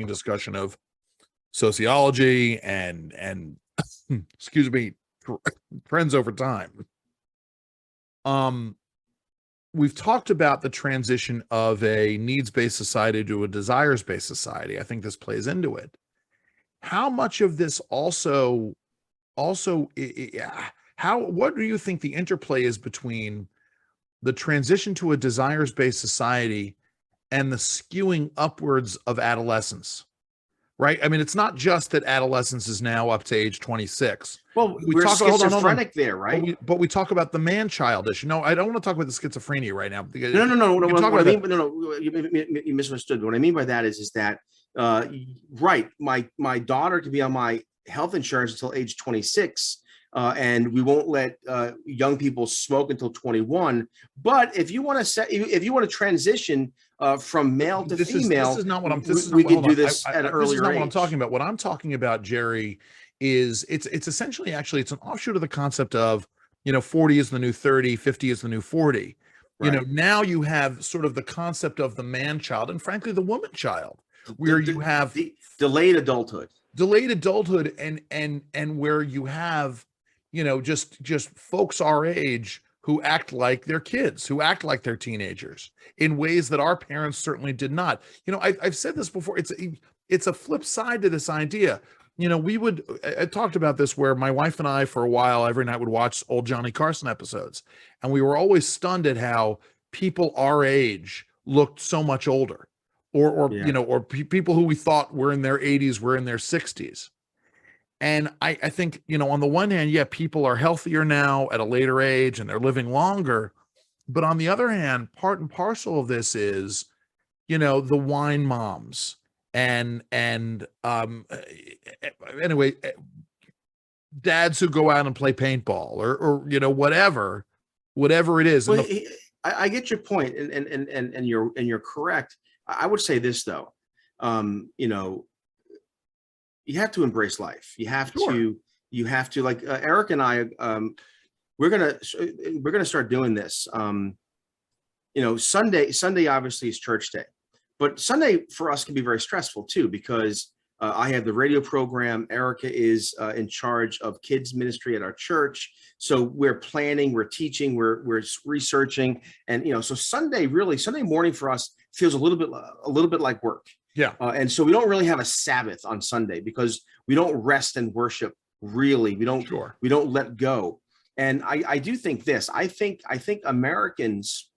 discussion of sociology and excuse me, trends over time. We've talked about the transition of a needs-based society to a desires-based society. I think this plays into it. How much of this also what do you think the interplay is between the transition to a desires-based society and the skewing upwards of adolescence? Right? I mean, it's not just that adolescence is now up to age 26. Well, we're schizophrenic there, right? But we talk about the man-child issue. No, I don't want to talk about the schizophrenia right now. No. You misunderstood. What I mean by that is that, right, my daughter can be on my health insurance until age 26, and we won't let young people smoke until 21. But if you want to transition from male to female, this is not what I'm. We can do this at an earlier age. This is not what I'm talking about. What I'm talking about, Jerry, is it's essentially it's an offshoot of the concept of 40 is the new 30, 50 is the new 40. Right. Now you have sort of the concept of the man child and frankly the woman child, where you have delayed adulthood, and where you have just folks our age who act like they're kids, who act like they're teenagers in ways that our parents certainly did not. I've said this before. It's a flip side to this idea. I talked about this where my wife and I, for a while, every night would watch old Johnny Carson episodes. And we were always stunned at how people our age looked so much older, or people who we thought were in their 80s were in their 60s. And I think, on the one hand, people are healthier now at a later age and they're living longer. But on the other hand, part and parcel of this is, the wine moms and anyway, dads who go out and play paintball or whatever it is. Well, I get your point, and you're correct. I would say this though, you have to embrace life. You have to, like Eric and I, we're gonna start doing this. Sunday obviously is church day, but Sunday for us can be very stressful too, because I have the radio program. Erica is in charge of kids ministry at our church. So we're planning, we're teaching, we're researching, and so Sunday morning for us feels a little bit like work. Yeah. And so we don't really have a Sabbath on Sunday because we don't rest and worship. Really, we don't let go. And I do think this. I think Americans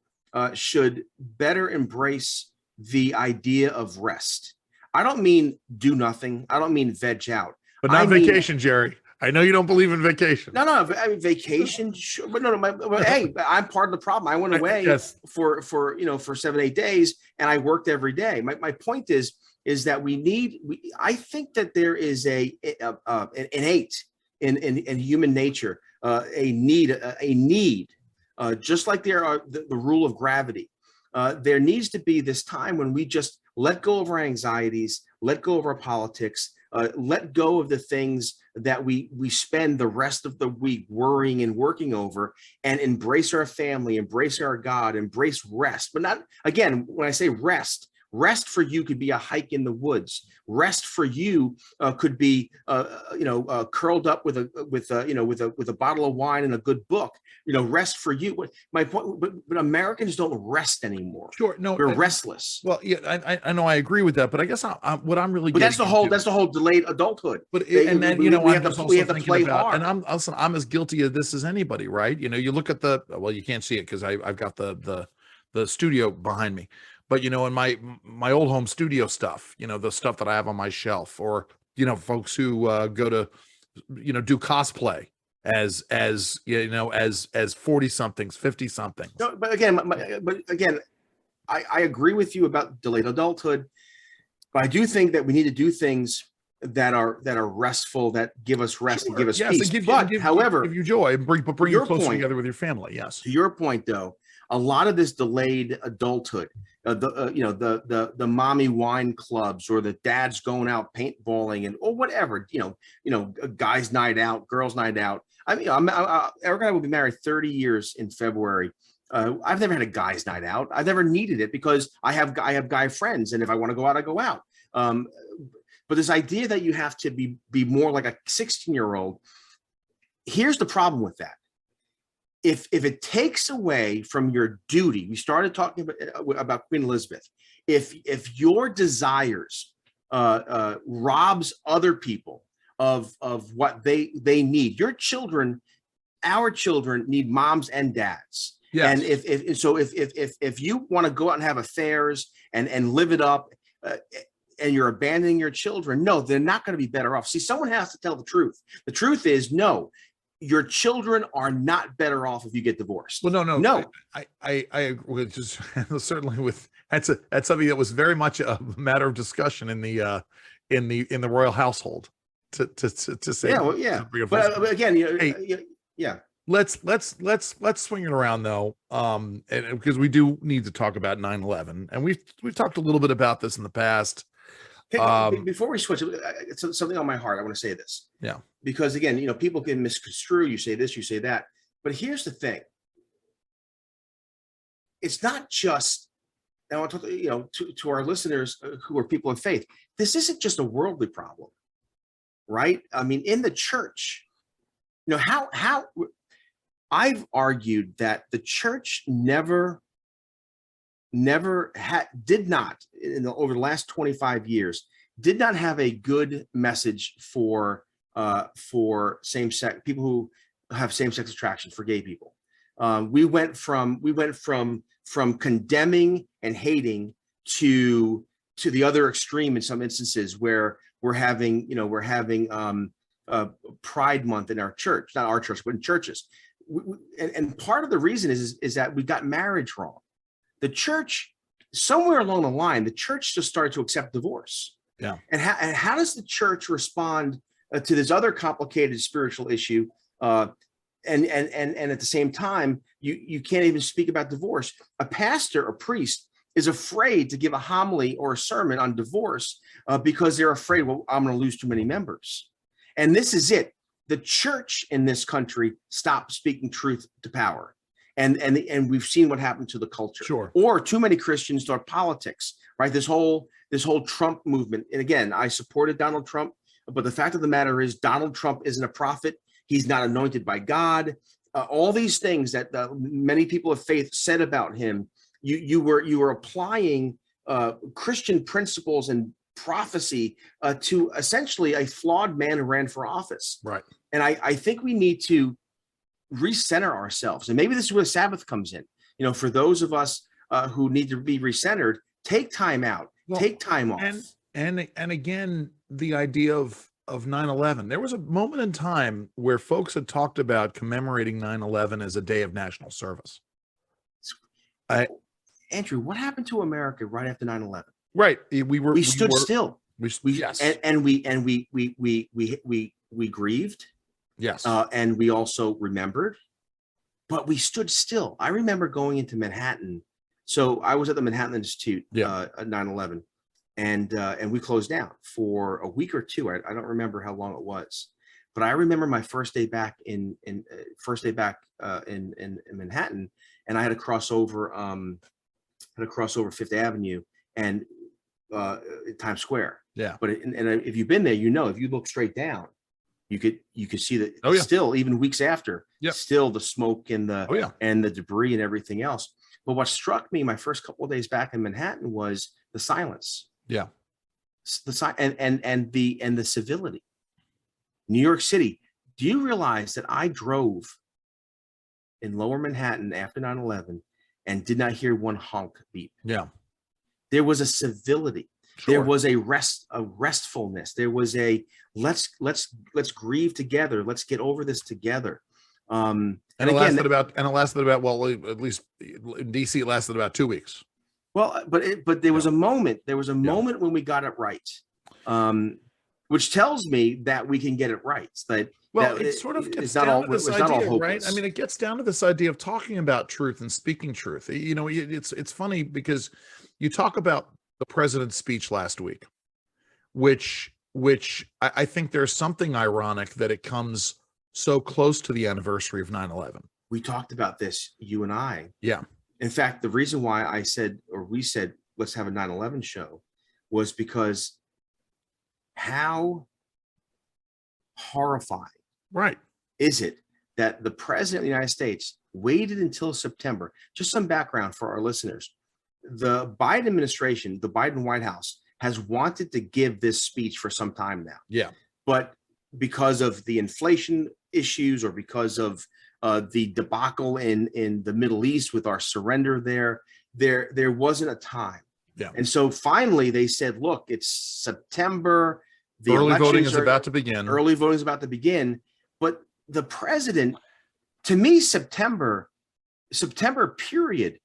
should better embrace the idea of rest. I don't mean do nothing. I don't mean veg out. But not vacation, Jerry. I know you don't believe in vacation. No. I mean, vacation, sure, but no. Hey, I'm part of the problem. I went away for 7-8 days, and I worked every day. My point is that I think that there is an innate in human nature, a need, just like there are the rule of gravity. There needs to be this time when we just let go of our anxieties, let go of our politics, let go of the things that we spend the rest of the week worrying and working over, and embrace our family, embrace our God, embrace rest. But not, again, when I say rest, Rest for you could be a hike in the woods. Rest for you could be, curled up with a bottle of wine and a good book. Rest for you. My point, but Americans don't rest anymore. Sure, no, we're restless. Well, yeah, I know, I agree with that, but I guess what I'm really. But that's the whole delayed adulthood. But we have to play hard. And I'm as guilty of this as anybody, right? You look at you can't see it because I've got the studio behind me, but in my old home studio stuff, the stuff that I have on my shelf, or folks who go to do cosplay as 40 somethings, 50 somethings. No, but again, I agree with you about delayed adulthood, but I do think that we need to do things that are restful, that give us rest, and give us peace. However, give you joy, and bring you closer together with your family. Yes. To your point, though, a lot of this delayed adulthood, the mommy wine clubs, or the dads going out paintballing or whatever, a guy's night out, girls' night out. I mean, Eric and I will be married 30 years in February. I've never had a guy's night out. I've never needed it because I have guy friends, and if I want to go out, I go out. But this idea that you have to be more like a 16-year-old, here's the problem with that. If it takes away from your duty, we started talking about Queen Elizabeth. If your desires robs other people of what they need, our children need moms and dads. Yes. And if you want to go out and have affairs and live it up, and you're abandoning your children, no, they're not going to be better off. See, someone has to tell the truth. The truth is, no, your children are not better off if you get divorced. Well, no. I agree. Just certainly that's something that was very much a matter of discussion in the royal household. To say, yeah, well, yeah. But again, yeah. Let's swing it around though, and because we do need to talk about 9/11, and we've talked a little bit about this in the past. Before we switch, it's something on my heart. I want to say this. Yeah. Because again, people can misconstrue. You say this, you say that. But here's the thing. It's not just. And I want to talk, to our listeners who are people of faith. This isn't just a worldly problem, right? I mean, in the church, how I've argued that the church over the last 25 years, did not have a good message for same-sex people who have same-sex attraction, for gay people. We went from condemning and hating to the other extreme in some instances, where we're having Pride Month in our church, not our church, but in churches. And part of the reason is that we got marriage wrong. The church, somewhere along the line, the church just started to accept divorce. Yeah. And how does the church respond to this other complicated spiritual issue? And at the same time, you can't even speak about divorce. A pastor, a priest, is afraid to give a homily or a sermon on divorce because they're afraid, well, I'm going to lose too many members. And this is it. The church in this country stopped speaking truth to power. And we've seen what happened to the culture. Sure. Or too many Christians start politics, right? This whole Trump movement. And again, I supported Donald Trump, but the fact of the matter is Donald Trump isn't a prophet. He's not anointed by God. All these things that many people of faith said about him, you were applying Christian principles and prophecy to essentially a flawed man who ran for office. Right. And I think we need to recenter ourselves. And maybe this is where Sabbath comes in. For those of us who need to be recentered, take time out, take time off. And again, the idea of 9/11, there was a moment in time where folks had talked about commemorating 9/11 as a day of national service. Andrew, what happened to America right after 9/11? Right. We stood still. Yes. And we grieved. Yes. And we also remembered, but we stood still. I remember going into Manhattan. So I was at the Manhattan Institute at 9/11, and we closed down for a week or two. I don't remember how long it was, but I remember my first day back in Manhattan, and I had to cross over Fifth Avenue, and Times Square. Yeah. But and if you've been there, if you look straight down, you could see that still, even weeks after, still the smoke and the debris and everything else. But what struck me my first couple of days back in Manhattan was the silence. Yeah. And the civility. New York City. Do you realize that I drove in Lower Manhattan after 9/11 and did not hear one honk beep? Yeah. There was a civility. Sure. There was a restfulness. There was a let's grieve together. Let's get over this together. And it lasted about well, at least in DC, it lasted about 2 weeks. Well, but there was a moment. There was a moment when we got it right, which tells me that we can get it right. It sort of gets down to this idea, right? I mean, it gets down to this idea of talking about truth and speaking truth. You know, it's funny because you talk about the president's speech last week, which I think there's something ironic that it comes so close to the anniversary of 9/11. We talked about this, you and I. Yeah. In fact, the reason why we said, let's have a 9/11 show was because how horrifying is it that the president of the United States waited until September? Just some background for our listeners. The Biden administration, the Biden White House, has wanted to give this speech for some time now. Yeah. But because of the inflation issues or because of the debacle in the Middle East with our surrender there wasn't a time. Yeah. And so finally they said, look, it's September. The early voting is about to begin. Early voting is about to begin. But the president, to me, September period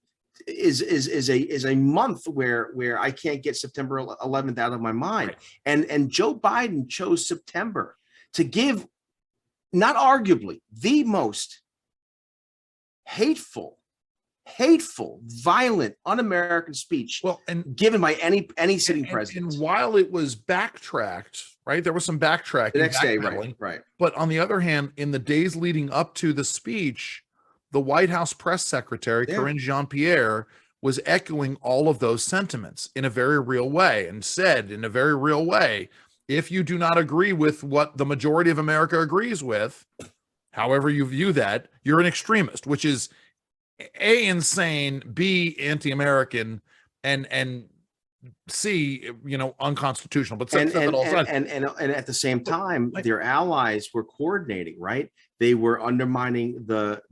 is a month where I can't get September 11th out of my mind. Right. And Joe Biden chose September to give, not arguably, the most hateful, violent, un-American speech given by any sitting president. And while it was backtracked, right, there was some backtracking the next day, right. But on the other hand, in the days leading up to the speech, the White House press secretary, Karine Jean-Pierre, was echoing all of those sentiments in a very real way and said in a very real way, if you do not agree with what the majority of America agrees with, however you view that, you're an extremist, which is A, insane, B, anti-American, and C, unconstitutional. But and at the same time, their allies were coordinating, right? They were undermining the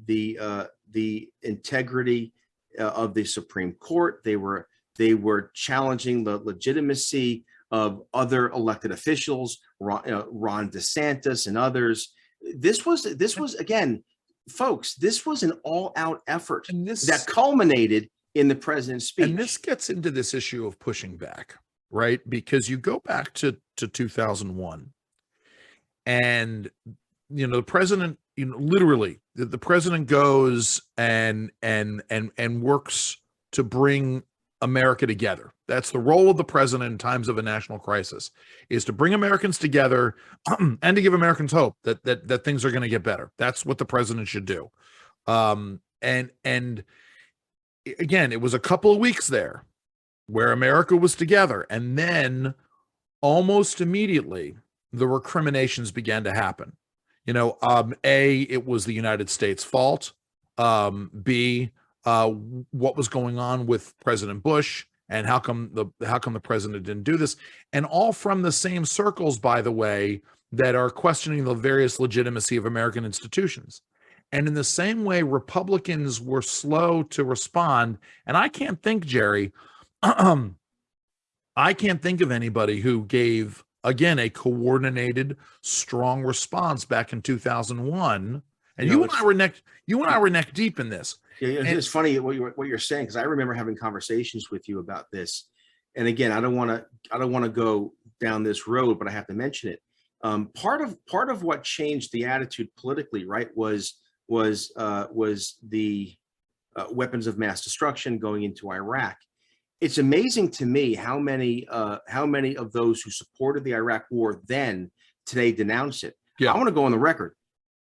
integrity of the Supreme Court. They were challenging the legitimacy of other elected officials, Ron DeSantis and others. This was again, folks, this was an all-out effort that culminated in the president's speech. And this gets into this issue of pushing back, right? Because you go back to 2001 and, the president, literally the president goes and works to bring America together. That's the role of the president in times of a national crisis, is to bring Americans together and to give Americans hope that things are going to get better. That's what the president should do. And again, it was a couple of weeks there where America was together, and then almost immediately the recriminations began to happen. A, it was the United States' fault. B, what was going on with President Bush, and how come the president didn't do this, and all from the same circles, by the way, that are questioning the various legitimacy of American institutions. And in the same way, Republicans were slow to respond. And I can't think, Jerry, I can't think of anybody who gave, again, a coordinated, strong response back in 2001. And you and I were neck deep in this. Yeah, it's funny what you're saying, because I remember having conversations with you about this. And again, I don't want to go down this road, but I have to mention it. Part of what changed the attitude politically, right, was the weapons of mass destruction going into Iraq. It's amazing to me how many of those who supported the Iraq war then today denounce it. Yeah. I want to go on the record.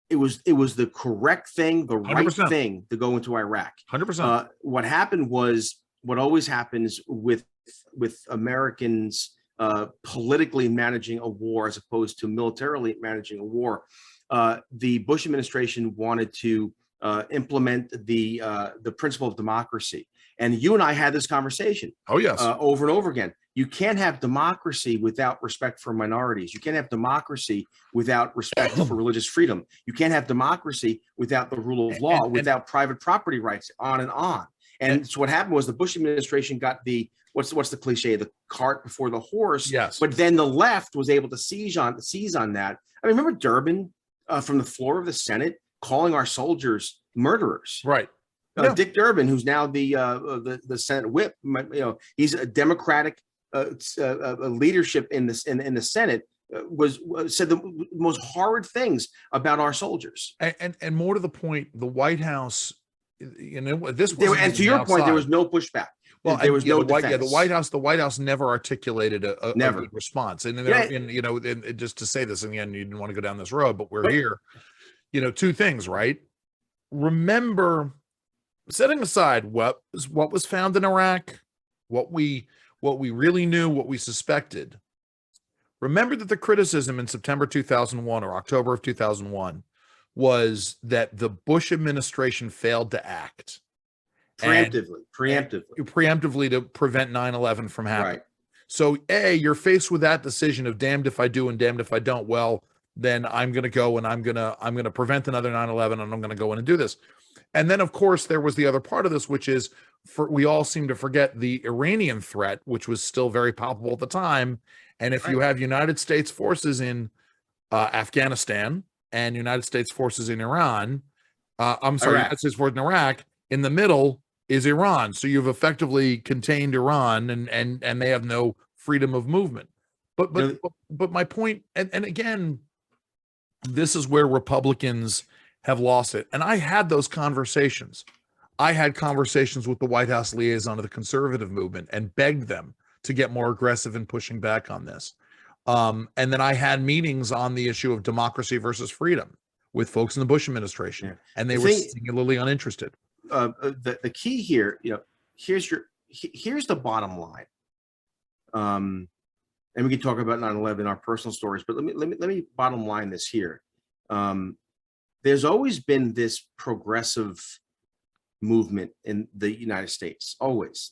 It was the correct thing, the right 100%. Thing to go into Iraq. 100%. What happened was what always happens with Americans politically managing a war as opposed to militarily managing a war. The Bush administration wanted to implement the principle of democracy, and you and I had this conversation. Oh yes, over and over again. You can't have democracy without respect for minorities. You can't have democracy without respect for religious freedom. You can't have democracy without the rule of law, without private property rights, on and on. And so what happened was the Bush administration got the what's the cliche, the cart before the horse. Yes. But then the left was able to seize on that. I mean, remember Durbin from the floor of the Senate calling our soldiers murderers. Right. Dick Durbin, who's now the Senate whip, he's a Democratic leadership in the Senate. Said the most horrid things about our soldiers. And more to the point, the White House, this was, and to your point, there was no pushback. Well, there was no defense. The White House never articulated a good response. And and just to say this, and again, you didn't want to go down this road, but we're here. Two things, right? Remember, setting aside what was found in Iraq, what we really knew, what we suspected. Remember that the criticism in September 2001 or October of 2001 was that the Bush administration failed to act preemptively to prevent 9/11 from happening. Right. So you're faced with that decision of damned if I do and damned if I don't. Well, then I'm going to go and I'm going to prevent another 9/11 and I'm going to go in and do this. And then, of course, there was the other part of this, which is we all seem to forget the Iranian threat, which was still very palpable at the time. And if you have United States forces in Afghanistan and United States forces in Iran, United States forces in Iraq, in the middle is Iran. So you've effectively contained Iran and they have no freedom of movement. But my point, and again, this is where Republicans have lost it. And I had those conversations. I had conversations with the White House liaison of the conservative movement and begged them to get more aggressive in pushing back on this. And then I had meetings on the issue of democracy versus freedom with folks in the Bush administration, and they were singularly uninterested. The key here, here's the bottom line. And we can talk about 9/11, our personal stories, but let me bottom line this here. There's always been this progressive movement in the United States. Always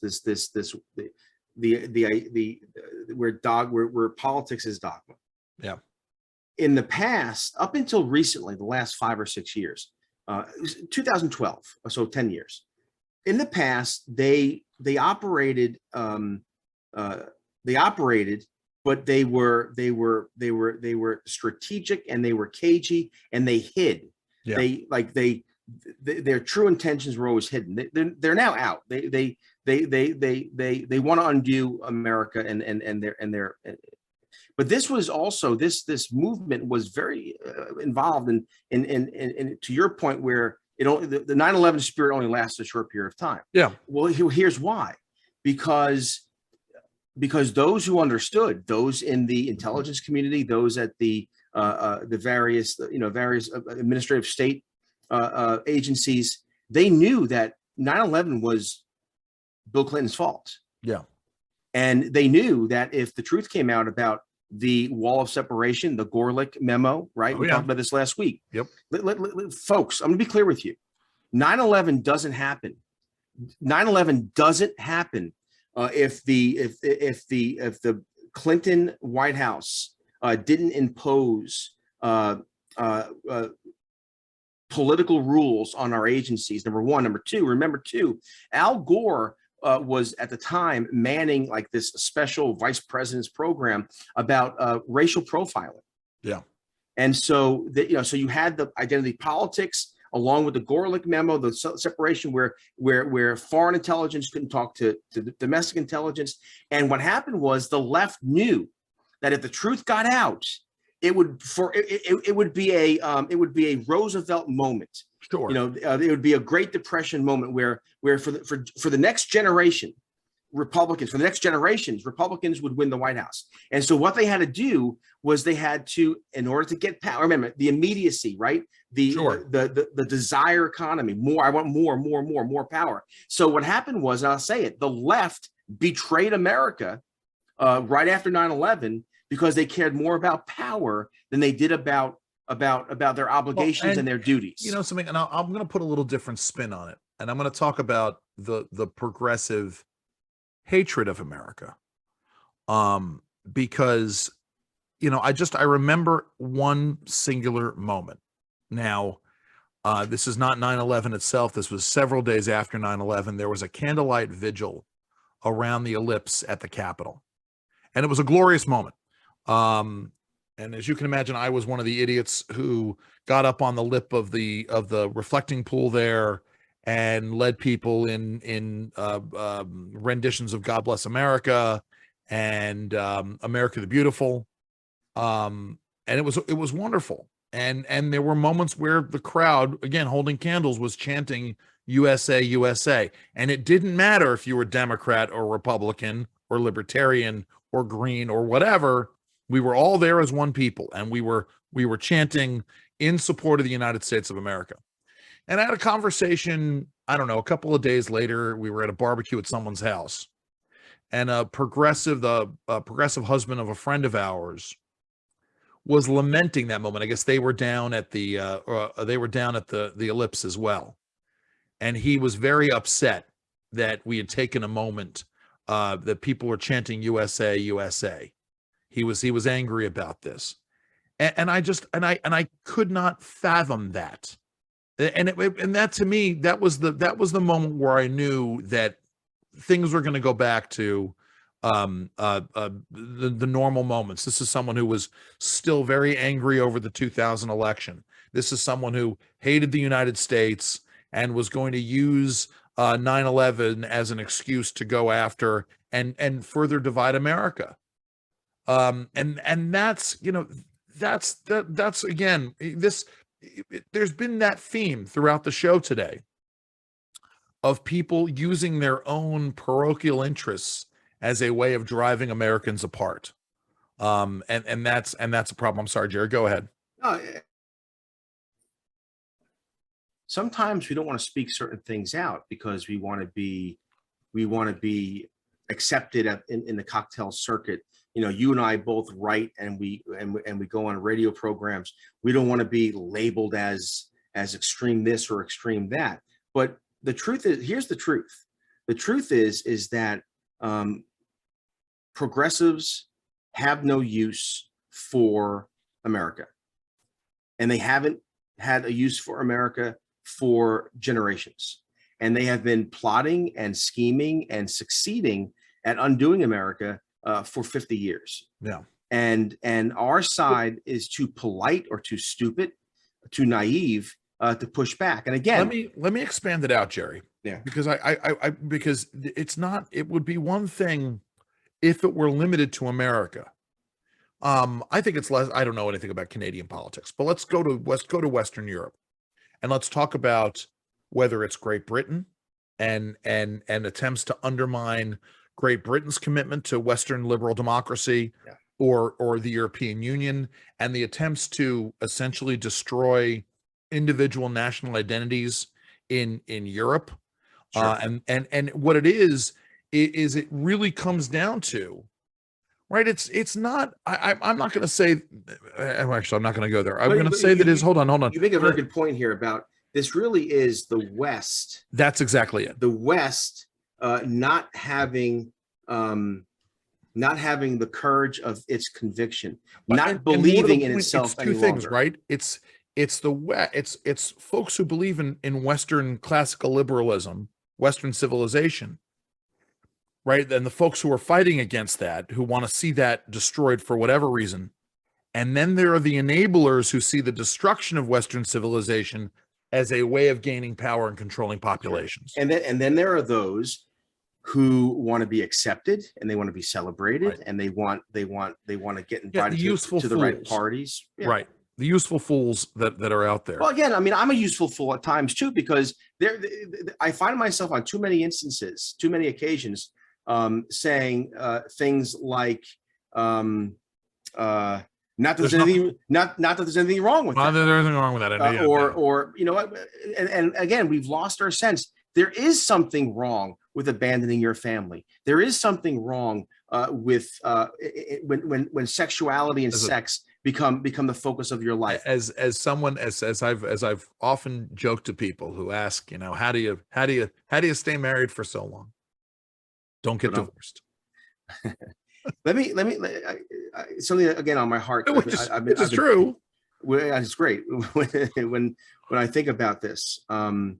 where politics is dogma. Yeah. In the past, up until recently, the last 5 or 6 years, 2012, so 10 years. In the past, they operated, but they were strategic and they were cagey and they hid. Yeah. Their true intentions were always hidden. They're now out. They want to undo America and their. But this was also this movement was very involved in to your point where the 9/11 spirit only lasts a short period of time. Yeah. Well, here's why, because those who understood, those in the intelligence community, those at the various administrative state agencies, they knew that 9/11 was Bill Clinton's fault. Yeah. And they knew that if the truth came out about the wall of separation, the Gorlick memo, right? We talked about this last week. Yep. Folks, I'm gonna be clear with you. 9/11 doesn't happen. 9/11 doesn't happen if the Clinton White House didn't impose political rules on our agencies. Number one. Number two, remember too, Al Gore was at the time manning like this special vice president's program about racial profiling. Yeah. And so so you had the identity politics along with the Gorlick memo, the separation where foreign intelligence couldn't talk to domestic intelligence. And what happened was the left knew that if the truth got out, it would be a Roosevelt moment. Sure. It would be a Great Depression moment where for the next generation, Republicans, for the next generations, Republicans would win the White House. And so what they had to do was they had to, in order to get power, remember the immediacy, right? The desire economy, more, I want more power. So what happened was, and I'll say it, the left betrayed America right after 9/11 because they cared more about power than they did about their obligations and their duties. You know something, and I'm going to put a little different spin on it, and I'm going to talk about the progressive hatred of America, because I remember one singular moment. Now, this is not 9/11 itself. This was several days after 9/11. There was a candlelight vigil around the ellipse at the Capitol, and it was a glorious moment. And as you can imagine, I was one of the idiots who got up on the lip of the reflecting pool there and led people in renditions of God Bless America and America the Beautiful. And it was wonderful. And there were moments where the crowd, again, holding candles, was chanting USA, USA. And it didn't matter if you were Democrat or Republican or Libertarian or Green or whatever. We were all there as one people, and we were chanting in support of the United States of America. And I had a conversation, I don't know, a couple of days later. We were at a barbecue at someone's house, and the progressive husband of a friend of ours was lamenting that moment. I guess they were down at the ellipse as well, and he was very upset that we had taken a moment that people were chanting USA, USA. He was angry about this, and I could not fathom that, and that to me, that was the moment where I knew that things were going to go back to the normal moments. This is someone who was still very angry over the 2000 election. This is someone who hated the United States and was going to use 9/11 as an excuse to go after and further divide America. And that's again, there's been that theme throughout the show today of people using their own parochial interests as a way of driving Americans apart. And that's a problem. I'm sorry, Jared, go ahead. Sometimes we don't want to speak certain things out because we want to be accepted in the cocktail circuit. You and I both write, and we go on radio programs. We don't want to be labeled as extreme this or extreme that. But the truth is, here's the truth. The truth is that progressives have no use for America, and they haven't had a use for America for generations. And they have been plotting and scheming and succeeding at undoing America for 50 years. Yeah. And our side is too polite or too stupid, too naive to push back. And again, let me expand it out, Jerry. Yeah. Because because it would be one thing if it were limited to America. I think it's less. I don't know anything about Canadian politics, but let's go to Western Europe, and let's talk about whether it's Great Britain and attempts to undermine Great Britain's commitment to Western liberal democracy, yeah, or the European Union, and the attempts to essentially destroy individual national identities in Europe. Sure. And what it is it really comes down to, right? It's not, I'm not going to say, actually, I'm not going to go there. I'm going to say that is, hold on. You make a very good point here about this really is the West. That's exactly it. The West not having the courage of its conviction, not believing in itself any longer. It's two things, right? It's folks who believe in Western classical liberalism, Western civilization, right? And the folks who are fighting against that, who want to see that destroyed for whatever reason. And then there are the enablers who see the destruction of Western civilization as a way of gaining power and controlling populations. And then there are those who want to be accepted and they want to be celebrated, right, and they want to get invited to the right parties. Yeah. Right. The useful fools that are out there. Well, again, I mean, I'm a useful fool at times too, because I find myself on too many occasions saying things like, not that there's anything wrong with that. There's anything wrong with that. Or you know what? And again, we've lost our sense. There is something wrong with abandoning your family. There is something wrong with when sexuality and sex become the focus of your life. As I've often joked to people who ask, you know, how do you stay married for so long? Don't get divorced. Let me something again on my heart. Which is true. It's great when I think about this. When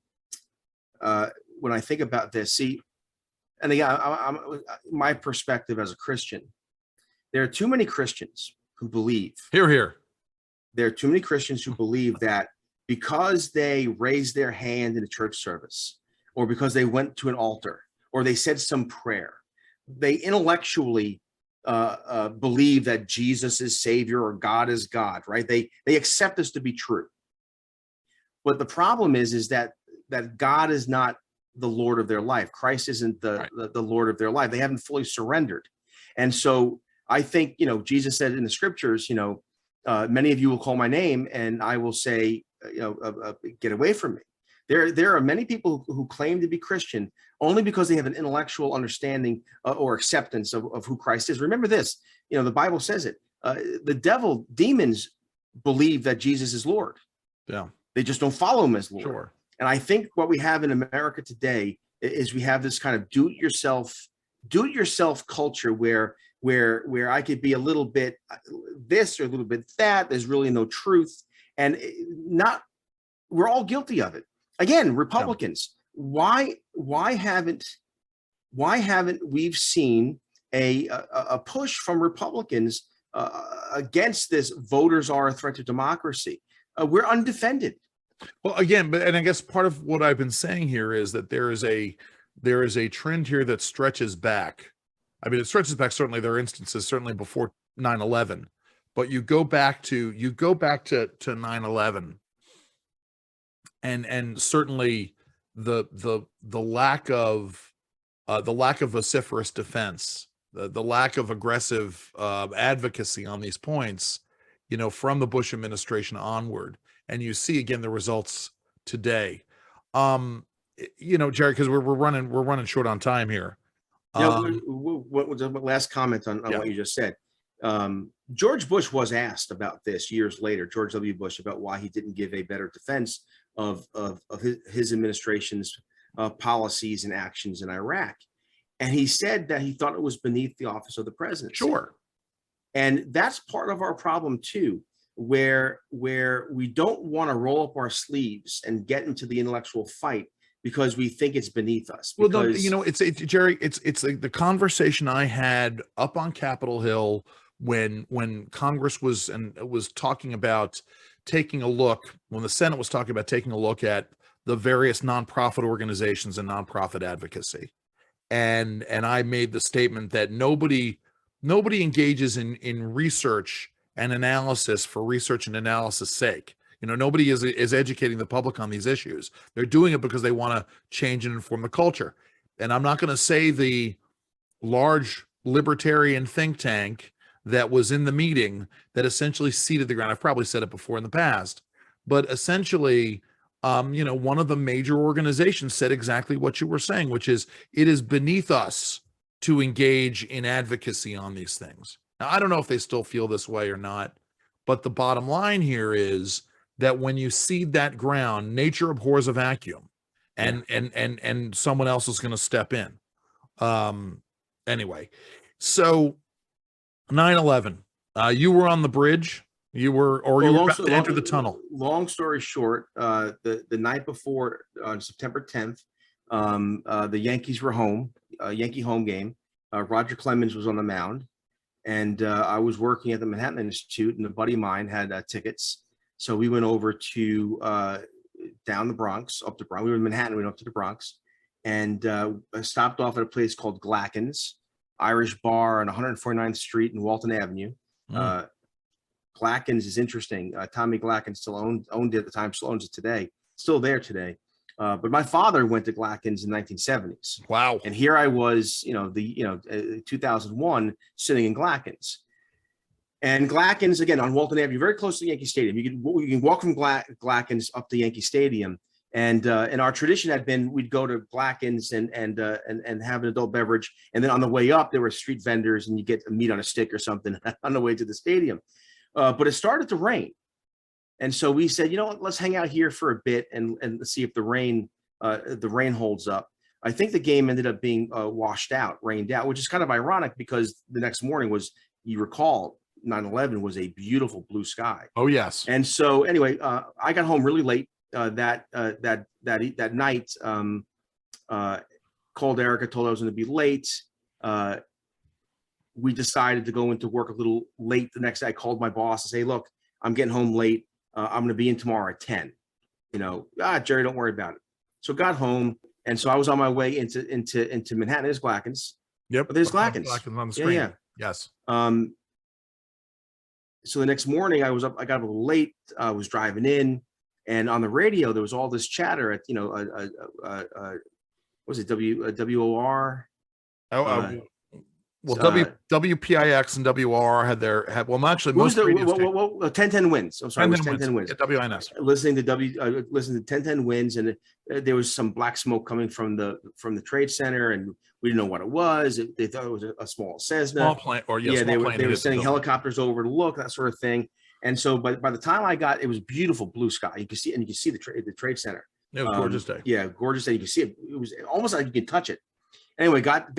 I think about this, see, and again, my perspective as a Christian, there are too many Christians who believe. Here. There are too many Christians who believe that because they raised their hand in a church service, or because they went to an altar, or they said some prayer, they intellectually believe that Jesus is Savior or God is God, right? They accept this to be true. But the problem is that God is not the Lord of their life. Christ isn't the Lord of their life. They haven't fully surrendered. And so I think, you know, Jesus said in the scriptures, you know, many of you will call my name and I will say, get away from me. There are many people who claim to be Christian only because they have an intellectual understanding or acceptance of who Christ is. Remember this, you know, the Bible says it. The demons believe that Jesus is Lord. Yeah. They just don't follow him as Lord. Sure. And I think what we have in America today is we have this kind of do-it-yourself culture where I could be a little bit this or a little bit that. There's really no truth, and we're all guilty of it. Again, Republicans, why haven't we seen a push from Republicans against this voters are a threat to democracy? We're undefended. Well, again, and I guess part of what I've been saying here is that there is a trend here that stretches back. I mean, it stretches back. Certainly, there are instances certainly before 9/11, but you go back to 9/11, and certainly the lack of vociferous defense, the lack of aggressive advocacy on these points, you know, from the Bush administration onward. And you see again the results today. You know, Jerry, because we're running short on time here. What was the last comment on what you just said? George Bush was asked about this years later, George W. Bush, about why he didn't give a better defense of his administration's policies and actions in Iraq. And he said that he thought it was beneath the office of the presidency. Sure. And that's part of our problem too, where we don't want to roll up our sleeves and get into the intellectual fight because we think it's beneath us. Well, no, you know, Jerry, it's like the conversation I had up on Capitol Hill when Congress was talking about taking a look, when the Senate was talking about taking a look at the various nonprofit organizations and nonprofit advocacy. And I made the statement that nobody engages in research and analysis for research and analysis sake. You know, nobody is educating the public on these issues. They're doing it because they want to change and inform the culture. And I'm not going to say the large libertarian think tank that was in the meeting that essentially seeded the ground. I've probably said it before in the past, but essentially, you know, one of the major organizations said exactly what you were saying, which is it is beneath us to engage in advocacy on these things. Now, I don't know if they still feel this way or not, but the bottom line here is that when you seed that ground, nature abhors a vacuum, and someone else is going to step in. Anyway, so 9/11, you were on the bridge. You were about to enter the tunnel. Long story short, the night before, on September 10th, the Yankees were home, Yankee home game. Roger Clemens was on the mound, and I was working at the Manhattan Institute, and a buddy of mine had tickets. So we went over to down the Bronx, up to Bronx. We were in Manhattan, we went up to the Bronx, and stopped off at a place called Glacken's Irish Bar on 149th Street and Walton Avenue. Glacken's is interesting. Tommy Glacken still owned it at the time, still owns it today, still there today. But my father went to Glackens in the 1970s. Wow. And here I was, 2001, sitting in Glackens. And Glackens, again, on Walton Avenue, very close to Yankee Stadium. You can walk from Glackens up to Yankee Stadium. And our tradition had been we'd go to Glackens and have an adult beverage. And then on the way up, there were street vendors and you get meat on a stick or something on the way to the stadium. But it started to rain. And so we said, you know what, let's hang out here for a bit and see if the rain holds up. I think the game ended up being rained out, which is kind of ironic because the next morning was, you recall, 9/11 was a beautiful blue sky. Oh, yes. And so anyway, I got home really late that night. Called Erica, told her I was going to be late. We decided to go into work a little late the next day. I called my boss and say, look, I'm getting home late. I'm going to be in tomorrow at 10. Jerry, don't worry about it. So got home. And so I was on my way into Manhattan. There's Glackens. Yep. There's Glackens. Glackens on the screen. Yeah. Yes. So the next morning I got up a little late. I was driving in, and on the radio, there was all this chatter at, what was it? WOR? Well, WPIX and WR had most radio stations. 1010 wins. I'm sorry, 1010 wins. At WINS. Listening to 1010 wins, and there was some black smoke coming from the Trade Center, and we didn't know what it was. They thought it was a small Cessna. Small plane, they were sending helicopters over to look, that sort of thing. And so, by the time I got, it was beautiful blue sky. You could see, and you could see the Trade Center. It was a gorgeous day. Yeah, gorgeous day. You could see it. It was almost like you could touch it. Anyway, got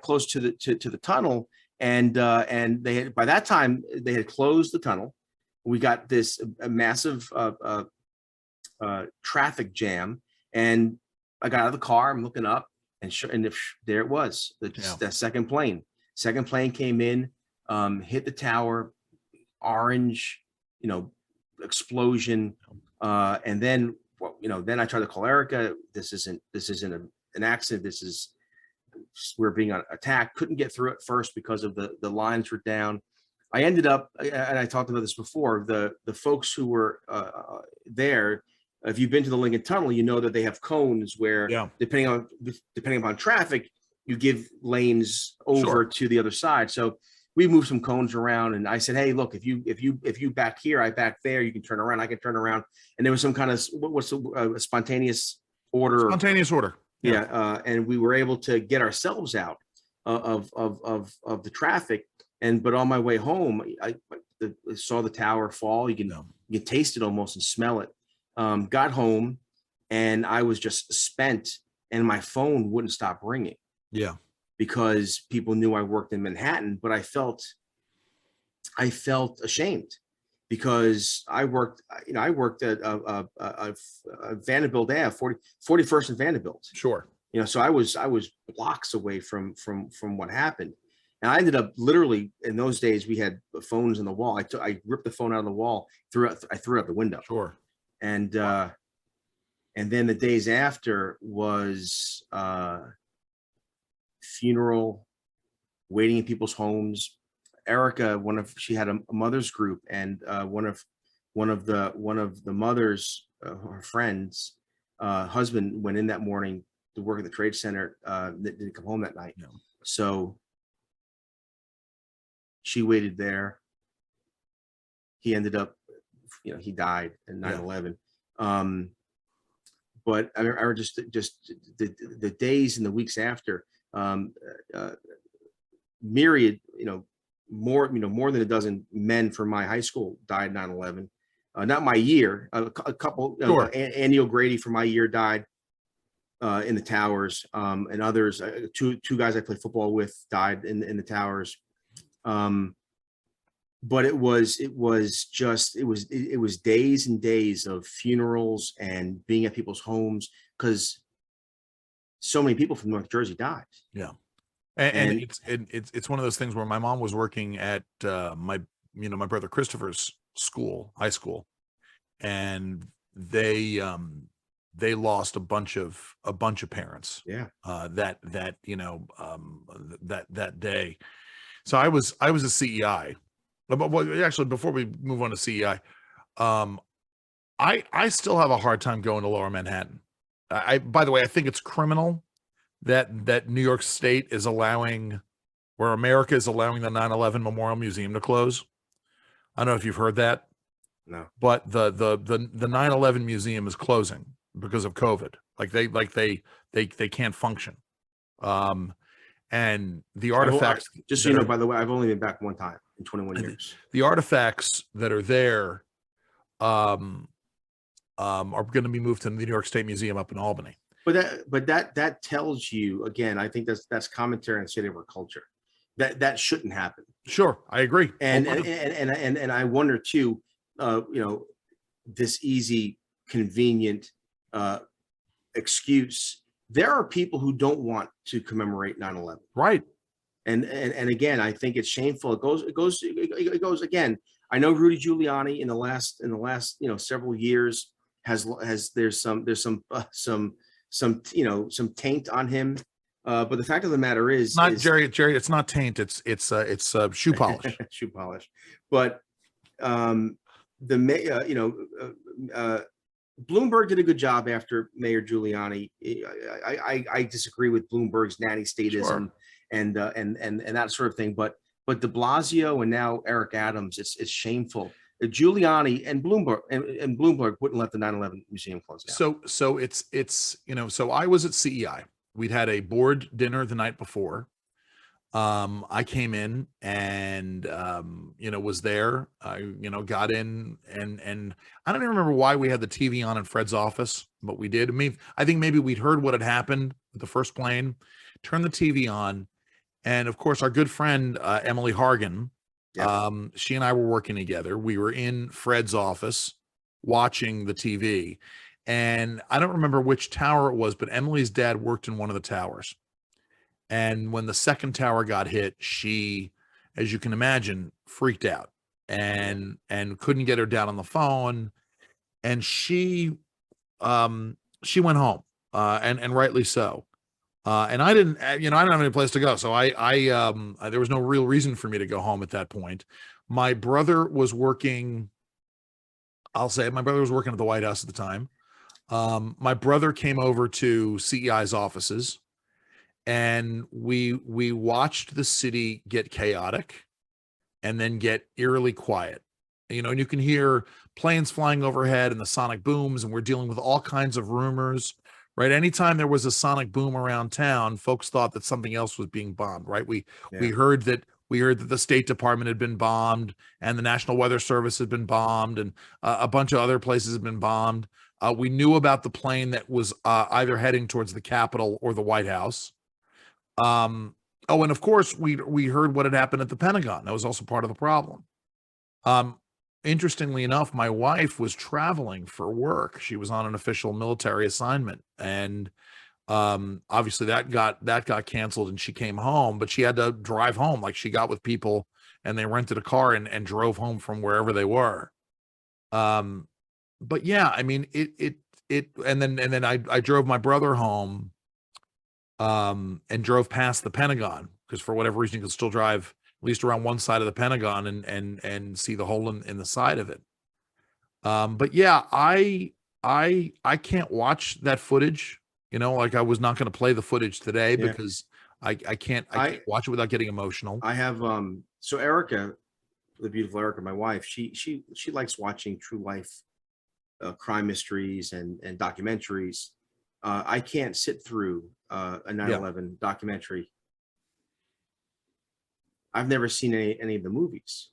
close to the tunnel, and they had, by that time they had closed the tunnel. We got this a massive traffic jam, and I got out of the car. I'm looking up, and there it was. That second plane. Second plane came in, hit the tower, orange, explosion, and then then I tried to call Erica. This isn't an accident. We're being attacked. Couldn't get through it first because of the lines were down. I ended up, and I talked about this before, the folks who were there, if you've been to the Lincoln Tunnel, you know that they have cones where, depending upon traffic, you give lanes over to the other side. So we moved some cones around, and I said, hey, look, if you back here, I back there, you can turn around, I can turn around. And there was some kind of, what's a spontaneous order. Spontaneous order. Yeah. And we were able to get ourselves out of the traffic. But on my way home, I saw the tower fall. You can taste it almost and smell it. Got home, and I was just spent, and my phone wouldn't stop ringing. Yeah. Because people knew I worked in Manhattan, but I felt ashamed because I worked at Vanderbilt Ave, 41st and Vanderbilt. Sure. So I was blocks away from what happened. And I ended up literally, in those days, we had phones on the wall. I ripped the phone out of the wall, I threw it out the window. Sure. And then the days after was funeral, waiting in people's homes. Erica, she had a mother's group, and one of the mother's her friends husband went in that morning to work at the Trade Center. That didn't come home that night. No. So she waited there. He ended up, he died in 9/11. But I remember just the days and the weeks after, myriad, more than a dozen men from my high school died 9/11. Not my year, a couple. Sure. Andy O'Grady from my year died in the towers, and others. Two guys I played football with died in the towers. But it was days and days of funerals and being at people's homes because so many people from North Jersey died. Yeah. And it's one of those things where my mom was working at my brother Christopher's school, high school, and they lost a bunch of parents. Yeah. That day. So I was a CEI. But actually, before we move on to CEI, I still have a hard time going to Lower Manhattan. by the way, I think it's criminal that New York State is allowing, where America is allowing the 9/11 Memorial Museum to close. I don't know if you've heard that, No. but the 9/11 museum is closing because of COVID. They can't function. And the artifacts, just so you know, by the way, I've only been back one time in 21 years. the artifacts that are there are going to be moved to the New York State Museum up in Albany. But that tells you, again, I think that's commentary on state of our culture. That shouldn't happen. Sure, I agree. And I wonder too, this easy, convenient excuse. There are people who don't want to commemorate 9/11. Right. And again, I think it's shameful. It goes again. I know Rudy Giuliani in the last several years there's some taint on him. But the fact of the matter is, Jerry, it's not taint. It's shoe polish. Shoe polish. But Bloomberg did a good job after Mayor Giuliani. I disagree with Bloomberg's nanny statism. Sure. and that sort of thing. But de Blasio and now Eric Adams, it's shameful. Giuliani and Bloomberg wouldn't let the 9/11 museum close down. So it's so I was at CEI. We'd had a board dinner the night before. I came in and was there. I got in and I don't even remember why we had the TV on in Fred's office, but we did. I mean, I think maybe we'd heard what had happened with the first plane, turned the TV on, and of course our good friend Emily Hargan. Yeah. She and I were working together. We were in Fred's office watching the TV, and I don't remember which tower it was, but Emily's dad worked in one of the towers. And when the second tower got hit, she, as you can imagine, freaked out and couldn't get her dad on the phone. And she went home, and rightly so. And I didn't, I didn't have any place to go. So there was no real reason for me to go home at that point. My brother was working, my brother was working at the White House at the time. My brother came over to CEI's offices, and we watched the city get chaotic and then get eerily quiet. And you can hear planes flying overhead and the sonic booms, and we're dealing with all kinds of rumors. Right. Anytime there was a sonic boom around town, folks thought that something else was being bombed. Right. We heard that the State Department had been bombed, and the National Weather Service had been bombed, and a bunch of other places had been bombed. We knew about the plane that was either heading towards the Capitol or the White House. And of course, we heard what had happened at the Pentagon. That was also part of the problem. Interestingly enough, my wife was traveling for work. She was on an official military assignment, and obviously that got canceled, and she came home, but she had to drive home. Like, she got with people and they rented a car and drove home from wherever they were. But yeah, I mean, and then I drove my brother home, and drove past the Pentagon, because for whatever reason you could still drive at least around one side of the Pentagon and see the hole in the side of it. But yeah, I can't watch that footage. Like, I was not going to play the footage today because I can't watch it without getting emotional. I have so Erica, the beautiful Erica, my wife, she likes watching true life crime mysteries and documentaries. I can't sit through a 9/11 documentary. I've never seen any of the movies.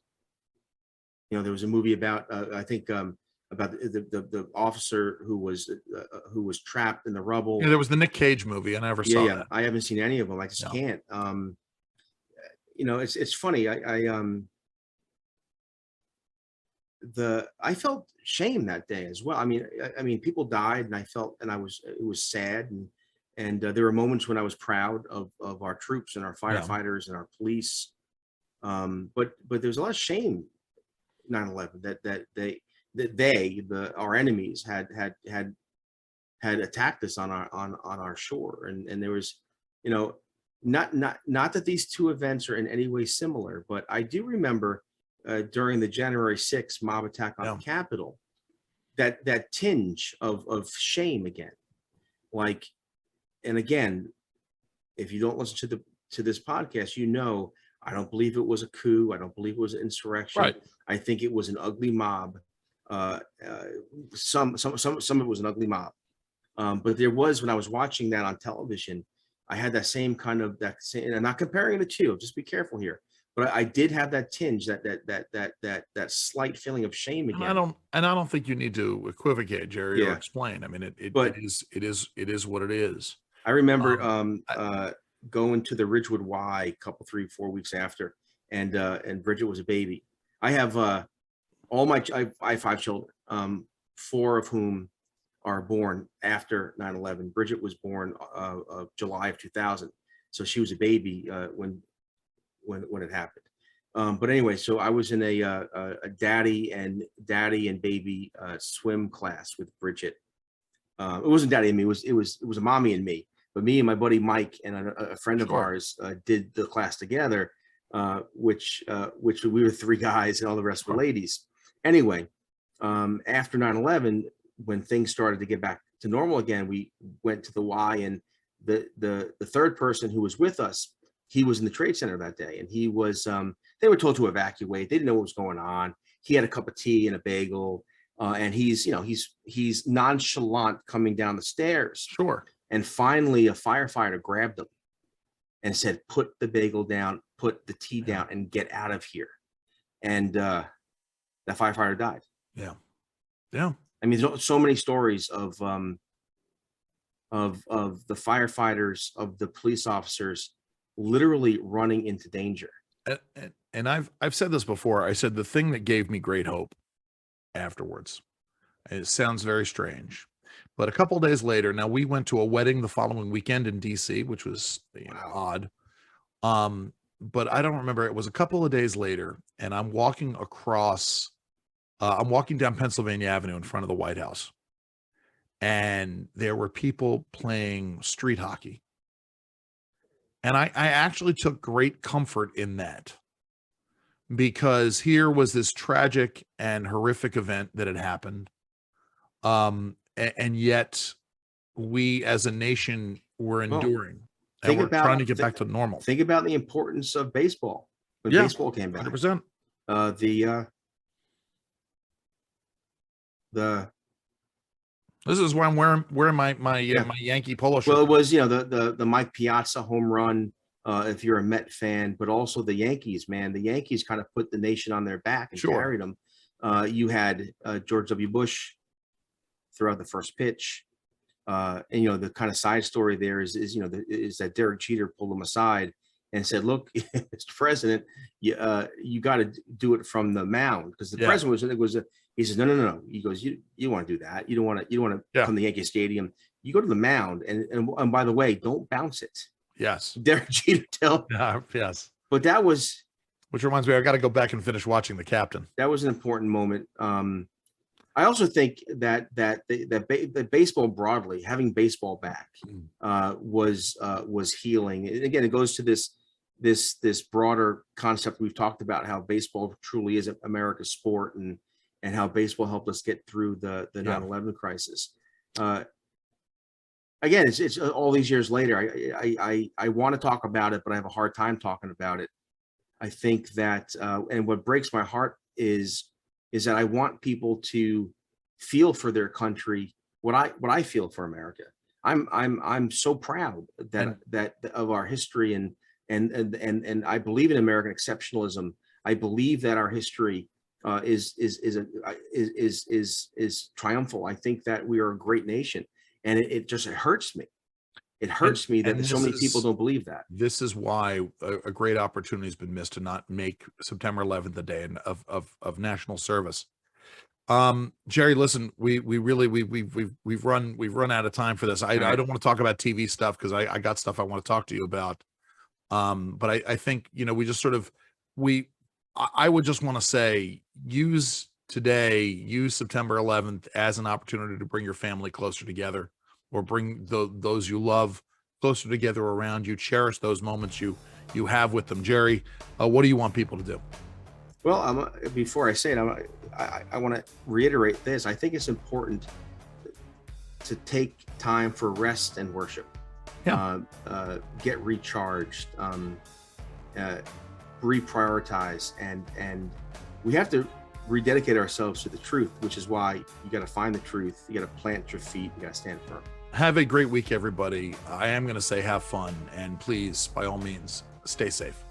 There was a movie about I think about the officer who was trapped in the rubble. Yeah, there was the Nick Cage movie. I never saw that. I haven't seen any of them. I just can't. It's funny. I felt shame that day as well. I mean, people died, and it was sad, and there were moments when I was proud of our troops and our firefighters and our police. But there's a lot of shame 9/11 that our enemies had attacked us on our shore, and there was, not that these two events are in any way similar, but I do remember during the January 6th mob attack on the Capitol, that tinge of shame again. like, and again, if you don't listen to this podcast, I don't believe it was a coup. I don't believe it was an insurrection. Right. I think it was an ugly mob. Some of it was an ugly mob. But there was, when I was watching that on television, I had that same kind of and I'm not comparing the two. Just be careful here. But I did have that tinge, that slight feeling of shame again. And I don't think you need to equivocate, Jerry, or Yeah. explain. I mean, it But- is what it is. I remember going to the Ridgewood Y a couple, 3-4 weeks after, and Bridget was a baby. I have I have 5 children, 4 of whom are born after 9/11. Bridget was born July of 2000, so she was a baby when it happened. But anyway, so I was in a daddy and baby swim class with Bridget. It wasn't daddy and me; it was a mommy and me. But me and my buddy Mike and a friend of ours did the class together, which we were 3 guys and all the rest were ladies. Anyway, after 9/11, when things started to get back to normal again, we went to the Y, and the third person who was with us, he was in the Trade Center that day, and he was they were told to evacuate. They didn't know what was going on. He had a cup of tea and a bagel, and he's nonchalant coming down the stairs. Sure. And finally, a firefighter grabbed him and said, "Put the bagel down, put the tea down, and get out of here." And that firefighter died. Yeah. Yeah. I mean, there's so many stories of the firefighters, of the police officers, literally running into danger. And I've said this before. I said the thing that gave me great hope afterwards. It sounds very strange, but a couple of days later, now we went to a wedding the following weekend in DC, which was odd. But I don't remember. It was a couple of days later, and I'm walking down Pennsylvania Avenue in front of the White House, and there were people playing street hockey. And I actually took great comfort in that, because here was this tragic and horrific event that had happened. And yet we as a nation were enduring, and we're trying to get back to normal. Think about the importance of baseball when baseball came back. 100%. This is why I'm wearing my Yankee polo shirt. Well, it was, the Mike Piazza home run, if you're a Met fan, but also the Yankees, man. The Yankees kind of put the nation on their back and carried them. You had George W. Bush throw out the first pitch. And the kind of side story there is that Derek Jeter pulled him aside and said, "Look, Mr. President, you got to do it from the mound," because the president he says, no. He goes, you want to do that? You don't want to come to Yankee Stadium. You go to the mound, and by the way, don't bounce it. Yes, Derek Jeter tell. Yes, but that was, which reminds me, I got to go back and finish watching The Captain. That was an important moment. I also think that the baseball broadly, having baseball back, was healing. And again, it goes to this broader concept we've talked about, how baseball truly is America's sport, and how baseball helped us get through the 9/11 crisis. Again, it's all these years later. I want to talk about it, but I have a hard time talking about it. I think that, and what breaks my heart is that I want people to feel for their country what I feel for America. I'm so proud that of our history, and I believe in American exceptionalism. I believe that our history is triumphal. I think that we are a great nation, and it hurts me. It hurts me that so many people don't believe that. This is why a great opportunity has been missed to not make September 11th the day of national service. Jerry, listen, we've run out of time for this. I don't want to talk about TV stuff, because I got stuff I want to talk to you about. But I think, we just sort of, I would just want to say, use September 11th as an opportunity to bring your family closer together, or bring those you love closer together around you. Cherish those moments you have with them. Jerry, what do you want people to do? Well, before I say it, I want to reiterate this. I think it's important to take time for rest and worship. Get recharged, reprioritize, and we have to rededicate ourselves to the truth, which is why you got to find the truth, you got to plant your feet, you got to stand firm. Have a great week, everybody. I am going to say have fun, and please, by all means, stay safe.